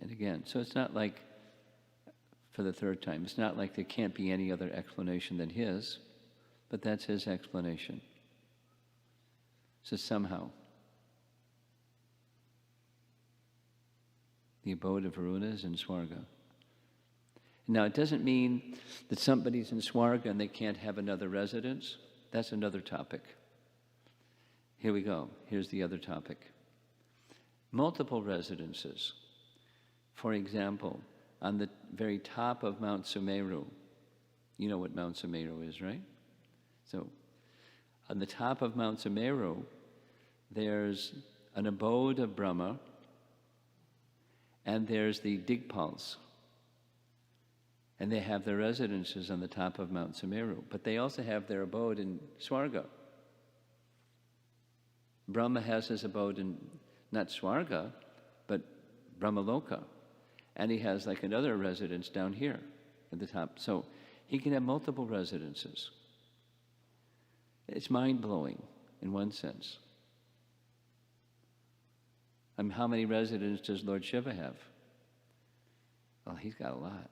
and again. So it's not like, for the third time, it's not like there can't be any other explanation than his, but that's his explanation. So somehow, the abode of Vṛuna is in Swarga. Now, it doesn't mean that somebody's in Swarga and they can't have another residence. That's another topic. Here we go. Here's the other topic. Multiple residences. For example, on the very top of Mount Sumeru, you know what Mount Sumeru is, right? So, on the top of Mount Sumeru, there's an abode of Brahma, and there's the Digpals. And they have their residences on the top of Mount Sumeru, but they also have their abode in Swarga. Brahma has his abode in, not Swarga, but Brahmaloka. And he has like another residence down here at the top. So he can have multiple residences. It's mind-blowing in one sense. How many residences does Lord Shiva have? Well, he's got a lot,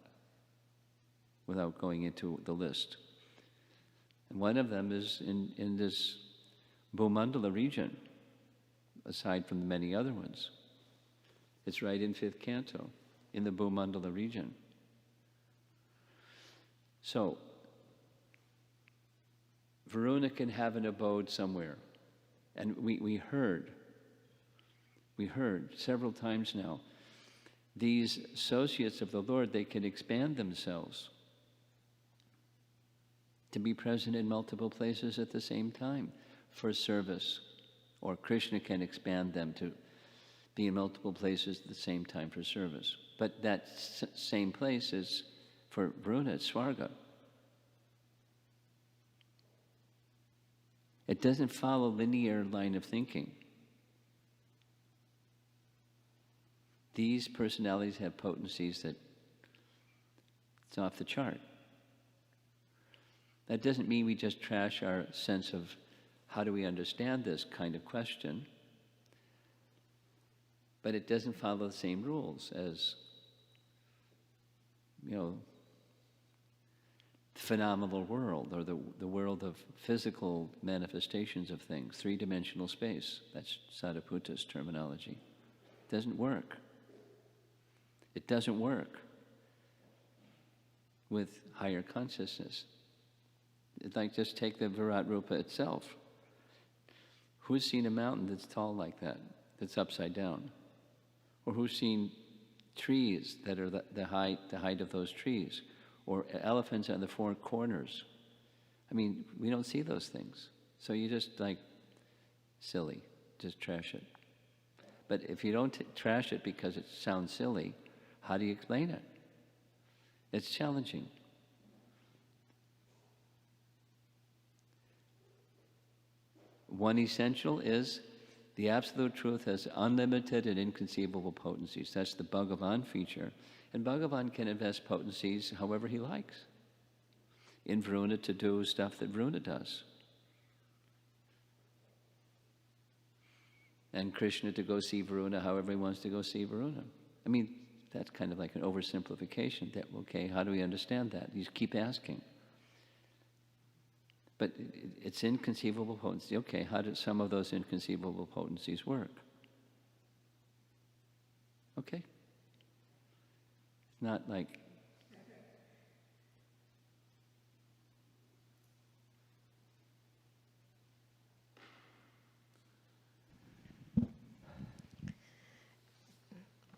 without going into the list. And one of them is in this Bhumandala region, aside from the many other ones. It's right in 5th canto, in the Bhumandala region. So, Vṛuna can have an abode somewhere. And we heard several times now, these associates of the Lord, they can expand themselves to be present in multiple places at the same time for service. Or Krishna can expand them to be in multiple places at the same time for service. But that same place is, for Vṛuna, it's Swarga. It doesn't follow linear line of thinking. These personalities have potencies that it's off the chart. That doesn't mean we just trash our sense of how do we understand this kind of question, but it doesn't follow the same rules as, the phenomenal world, or the world of physical manifestations of things, three-dimensional space. That's Sariputa's terminology. It doesn't work. It doesn't work with higher consciousness. It's like, just take the Virat Rupa itself. Who's seen a mountain that's tall like that, that's upside down? Or who's seen trees that are the height of those trees? Or elephants on the four corners? We don't see those things. So you just silly, just trash it. But if you don't trash it because it sounds silly, how do you explain it? It's challenging. One essential is the Absolute Truth has unlimited and inconceivable potencies. That's the Bhagavan feature. And Bhagavan can invest potencies however he likes in Vṛuna to do stuff that Vṛuna does. And Krishna to go see Vṛuna however he wants to go see Vṛuna. That's kind of like an oversimplification. Okay, how do we understand that? You just keep asking. But it's inconceivable potency. Okay, how did some of those inconceivable potencies work? Okay. It's not like...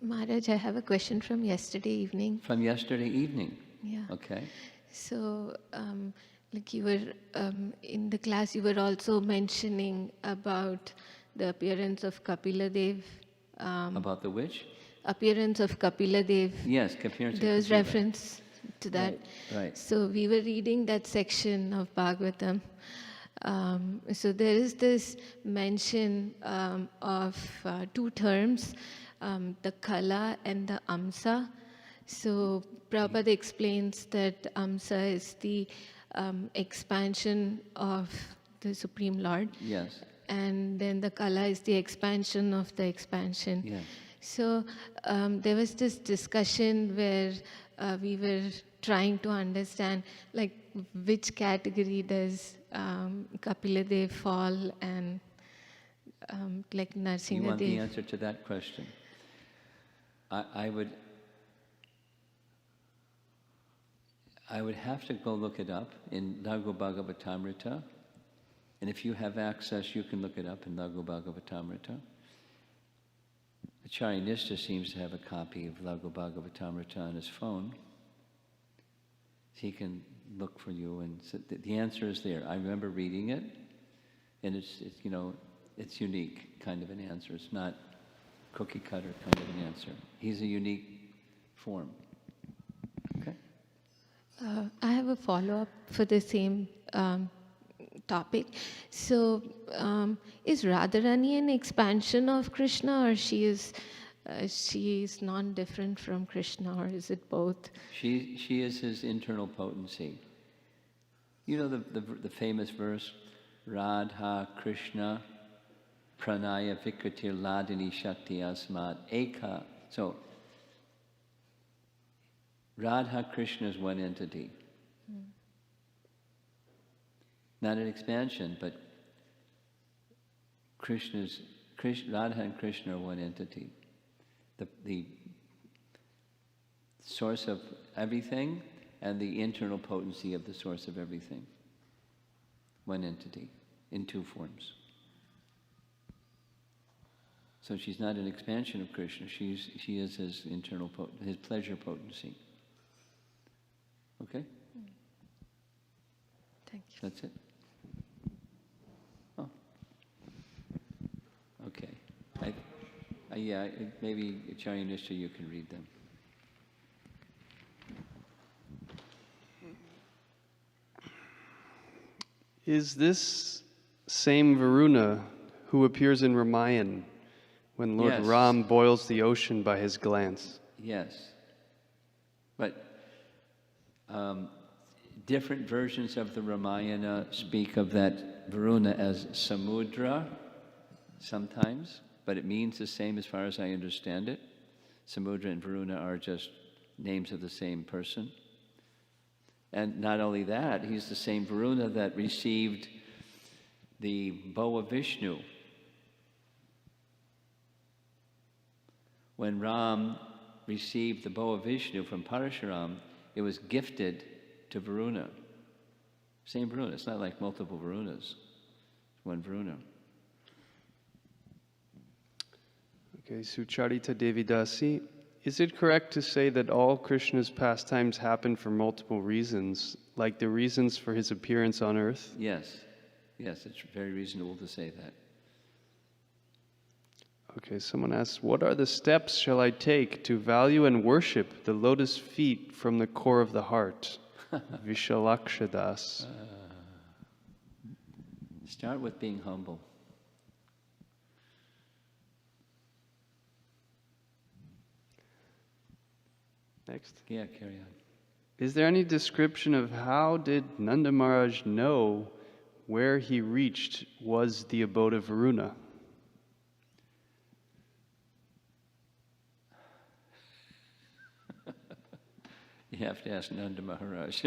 Maharaj, I have a question from yesterday evening. From yesterday evening? Yeah. Okay. So, like you were, in the class, you were also mentioning about the appearance of Kapiladeva. About the which? Appearance of Kapiladeva. Yes, appearance of There was Shiva. reference to that. Right. So we were reading that section of Bhagavatam. So there is this mention of two terms, the kala and the amsa. So Prabhupada explains that amsa is the expansion of the Supreme Lord. Yes. And then the kala is the expansion of the expansion. Yes. So there was this discussion where we were trying to understand, like, which category does Kapiladeva fall, and like Narsingadev. You want the answer to that question? I would have to go look it up in Laghu Bhagavatamrita, and if you have access, you can look it up in Laghu Bhagavatamrita. Acharya Nishta seems to have a copy of Laghu Bhagavatamrita on his phone. He can look for you, and so the answer is there. I remember reading it, and it's it's unique kind of an answer. It's not cookie cutter kind of an answer. He's a unique form. Okay. I have a follow-up for the same topic. So, is Radharani an expansion of Krishna, or she is non-different from Krishna, or is it both? She is his internal potency. You know the famous verse, Radha Krishna pranaya vikritir ladini shakti asmat eka. So, Radha Krishna is one entity. Not an expansion, but Radha and Krishna are one entity. The source of everything and the internal potency of the source of everything. One entity, in two forms. So she's not an expansion of Krishna, she is his internal his pleasure potency. Okay? Thank you. That's it? Oh. Okay. Maybe Acharya Nishta, you can read them. Is this same Varuna who appears in Ramayana when Lord Yes. Ram boils the ocean by his glance? Yes. But different versions of the Ramayana speak of that Varuna as Samudra sometimes, but it means the same as far as I understand it. Samudra and Varuna are just names of the same person. And not only that, he's the same Varuna that received the bow of Vishnu. When Ram received the bow of Vishnu from Parashuram, it was gifted to Varuna. Same Varuna. It's not like multiple Varunas. It's one Varuna. Okay, Sucharita Devidasi, is it correct to say that all Krishna's pastimes happen for multiple reasons, like the reasons for his appearance on earth? Yes. Yes, it's very reasonable to say that. Okay, someone asks, what are the steps shall I take to value and worship the lotus feet from the core of the heart? Vishalakshadas. Start with being humble. Next. Yeah, carry on. Is there any description of how did Nanda Maharaj know where he reached was the abode of Varuna? You have to ask Nanda Maharaj.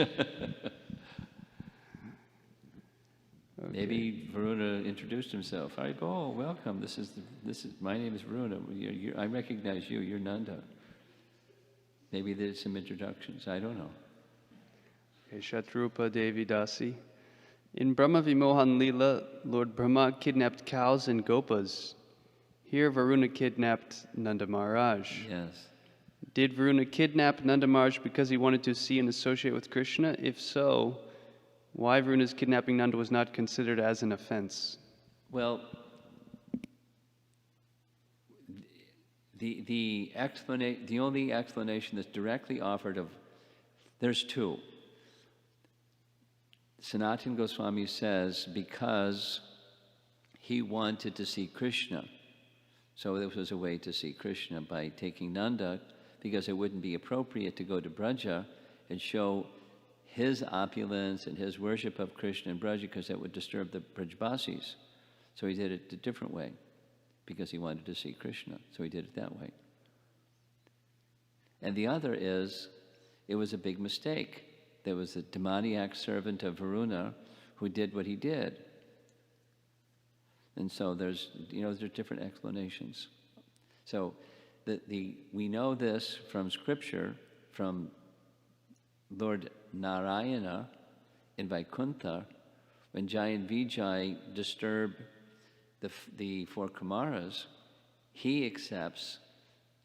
Maybe Varuna introduced himself. Oh, welcome. This is my name is Varuna. I recognize you. You're Nanda. Maybe there's some introductions. I don't know. Okay, Shatrupa Devi Dasi. In Brahma Vimohan Leela, Lord Brahma kidnapped cows and gopas. Here Varuna kidnapped Nanda Maharaj. Yes. Did Varuna kidnap Nanda Maharaj because he wanted to see and associate with Krishna? If so, why Varuna's kidnapping Nanda was not considered as an offense? Well, the only explanation that's directly offered there's two. Sanatana Goswami says because he wanted to see Krishna. So this was a way to see Krishna by taking Nanda, because it wouldn't be appropriate to go to Braja and show his opulence and his worship of Krishna in Braja, because that would disturb the Brajbasis. So he did it a different way, because he wanted to see Krishna. So he did it that way. And the other is, it was a big mistake. There was a demoniac servant of Varuna who did what he did. And so there's different explanations. So we know this from scripture, from Lord Narayana in Vaikuntha, when Jai and Vijay disturb the four Kumaras, he accepts,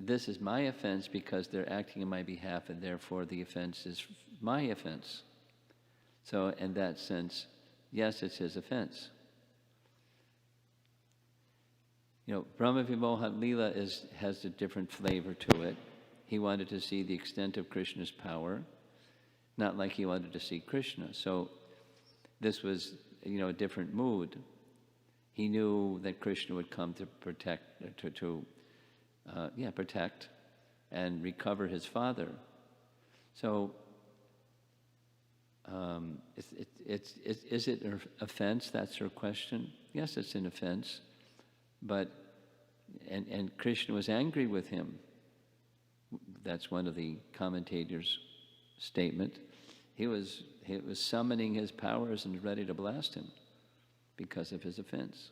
this is my offense because they're acting in my behalf, and therefore the offense is my offense. So in that sense, yes, it's his offense. Brahma Vimohan Leela has a different flavor to it. He wanted to see the extent of Krishna's power, not like he wanted to see Krishna. So this was, a different mood. He knew that Krishna would come to protect and recover his father. So, is it an offense? That's her question. Yes, it's an offense, but and Krishna was angry with him. That's one of the commentators' statement. He was summoning his powers and ready to blast him because of his offense.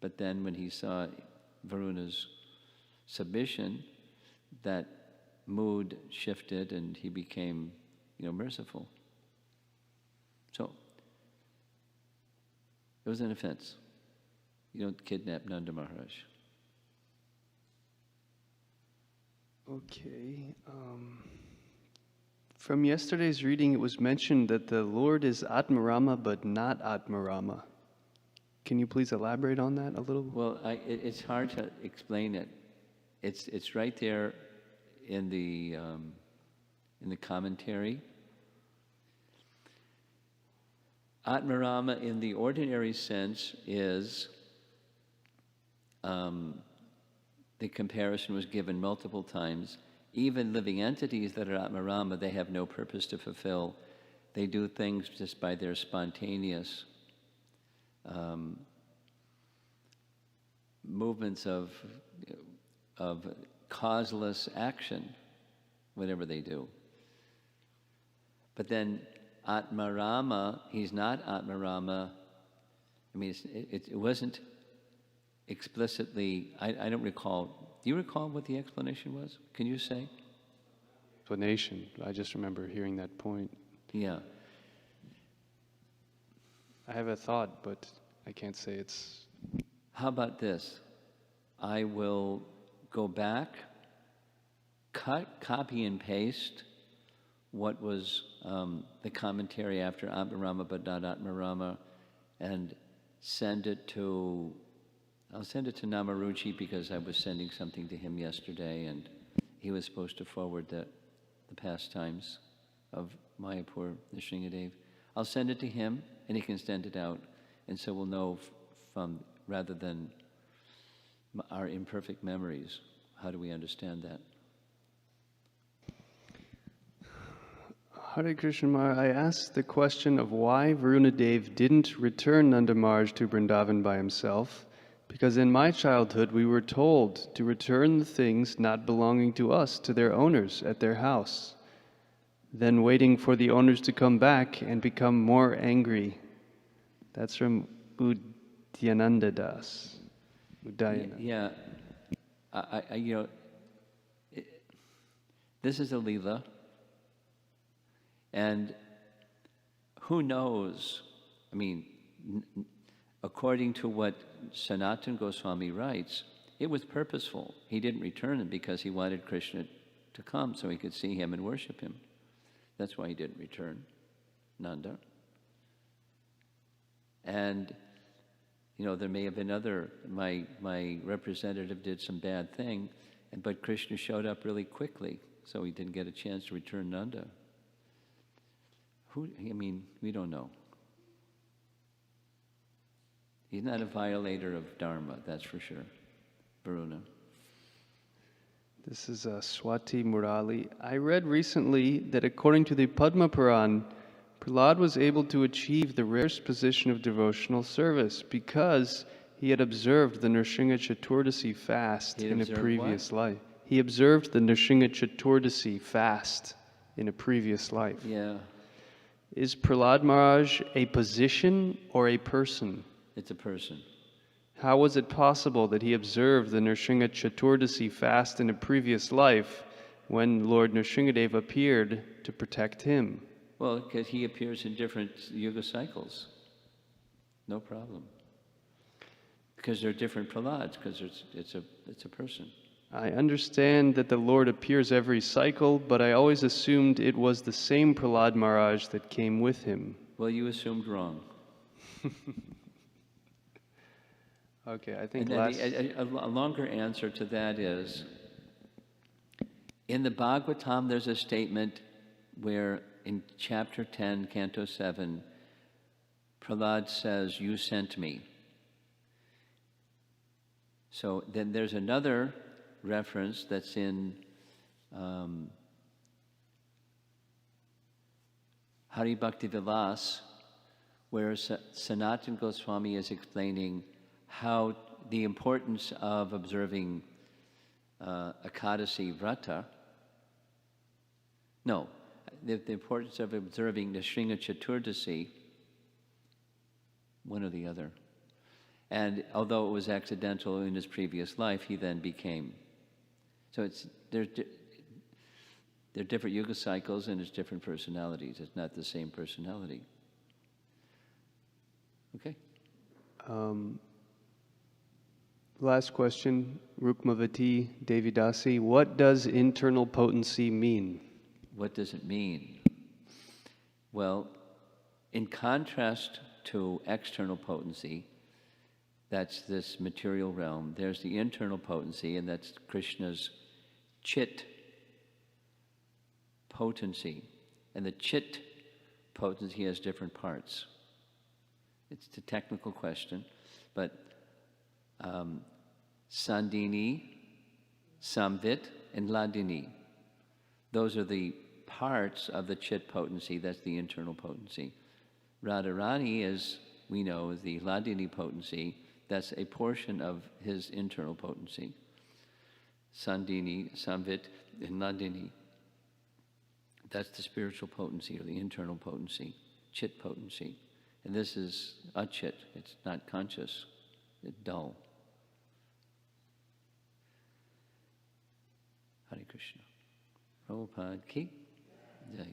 But then when he saw Varuna's submission, that mood shifted and he became, merciful. So, it was an offense. You don't kidnap Nanda Maharaj. Okay. From yesterday's reading, it was mentioned that the Lord is Atmarama, but not Atmarama. Can you please elaborate on that a little? Well, it's hard to explain it. It's right there in the commentary. Atmarama, in the ordinary sense, is the comparison was given multiple times. Even living entities that are Atmarama, they have no purpose to fulfill. They do things just by their spontaneous movements of causeless action, whatever they do. But then Atmarama, he's not Atmarama. I mean, it wasn't explicitly, I don't recall. Do you recall what the explanation was? Can you say? Explanation. I just remember hearing that point. Yeah. I have a thought, but I can't say it's... How about this? I will go back, copy and paste what was the commentary after Atmarama but not Atmarama, and I'll send it to Namaruchi, because I was sending something to him yesterday, and he was supposed to forward the pastimes of Mayapur, the Shringadev. I'll send it to him, and he can send it out, and so we'll know from, rather than our imperfect memories, how do we understand that? Hare Krishna Maharaj, I asked the question of why Varunadev didn't return Nanda Maharaj to Vrindavan by himself, because in my childhood we were told to return the things not belonging to us to their owners at their house, then waiting for the owners to come back and become more angry. That's from Udyananda Das. Udayana. Yeah. This is a Leela. And who knows? I mean, according to what Sanatana Goswami writes, it was purposeful. He didn't return him because he wanted Krishna to come so he could see him and worship him. That's why he didn't return Nanda. And, there may have been my representative did some bad thing, but Krishna showed up really quickly, so he didn't get a chance to return Nanda. We don't know. He's not a violator of Dharma, that's for sure. Varuna. This is Swati Murali. I read recently that according to the Padma Puran, Prahlad was able to achieve the rarest position of devotional service because he had observed the Nrsimha Chaturdasi fast in a previous life. He observed the Nrsimha Chaturdasi fast in a previous life. Yeah. Is Prahlad Maharaj a position or a person? It's a person. How was it possible that he observed the Nrsimha Chaturdasi fast in a previous life when Lord Nrsimhadev appeared to protect him? Well, because he appears in different yuga cycles. No problem. Because they're different Prahlads, because it's a person. I understand that the Lord appears every cycle, but I always assumed it was the same Prahlad Maharaj that came with him. Well, you assumed wrong. Okay, I think a longer answer to that is, in the Bhagavatam there's a statement where in chapter 10, canto 7, Prahlad says, "You sent me." So then there's another reference that's in Hari Bhakti Vilas, where Sanatana Goswami is explaining how the importance of observing Ekadasi Vrata, the importance of observing the Nrsimha Chaturdasi, one or the other. And although it was accidental in his previous life, he then became. So they're different yuga cycles and it's different personalities. It's not the same personality. Okay. Last question, Rukmavati Devidasi. What does internal potency mean? What does it mean? Well, in contrast to external potency, that's this material realm, there's the internal potency, and that's Krishna's chit potency. And the chit potency has different parts. It's a technical question, but Sandini, Samvit, and Ladini. Those are the parts of the chit potency, that's the internal potency. Radharani, as we know, is the Ladini potency, that's a portion of his internal potency. Sandini, Samvit, and Ladini. That's the spiritual potency or the internal potency, chit potency. And this is achit, it's not conscious, it's dull. Hare Krishna. Prabhupada ki jai.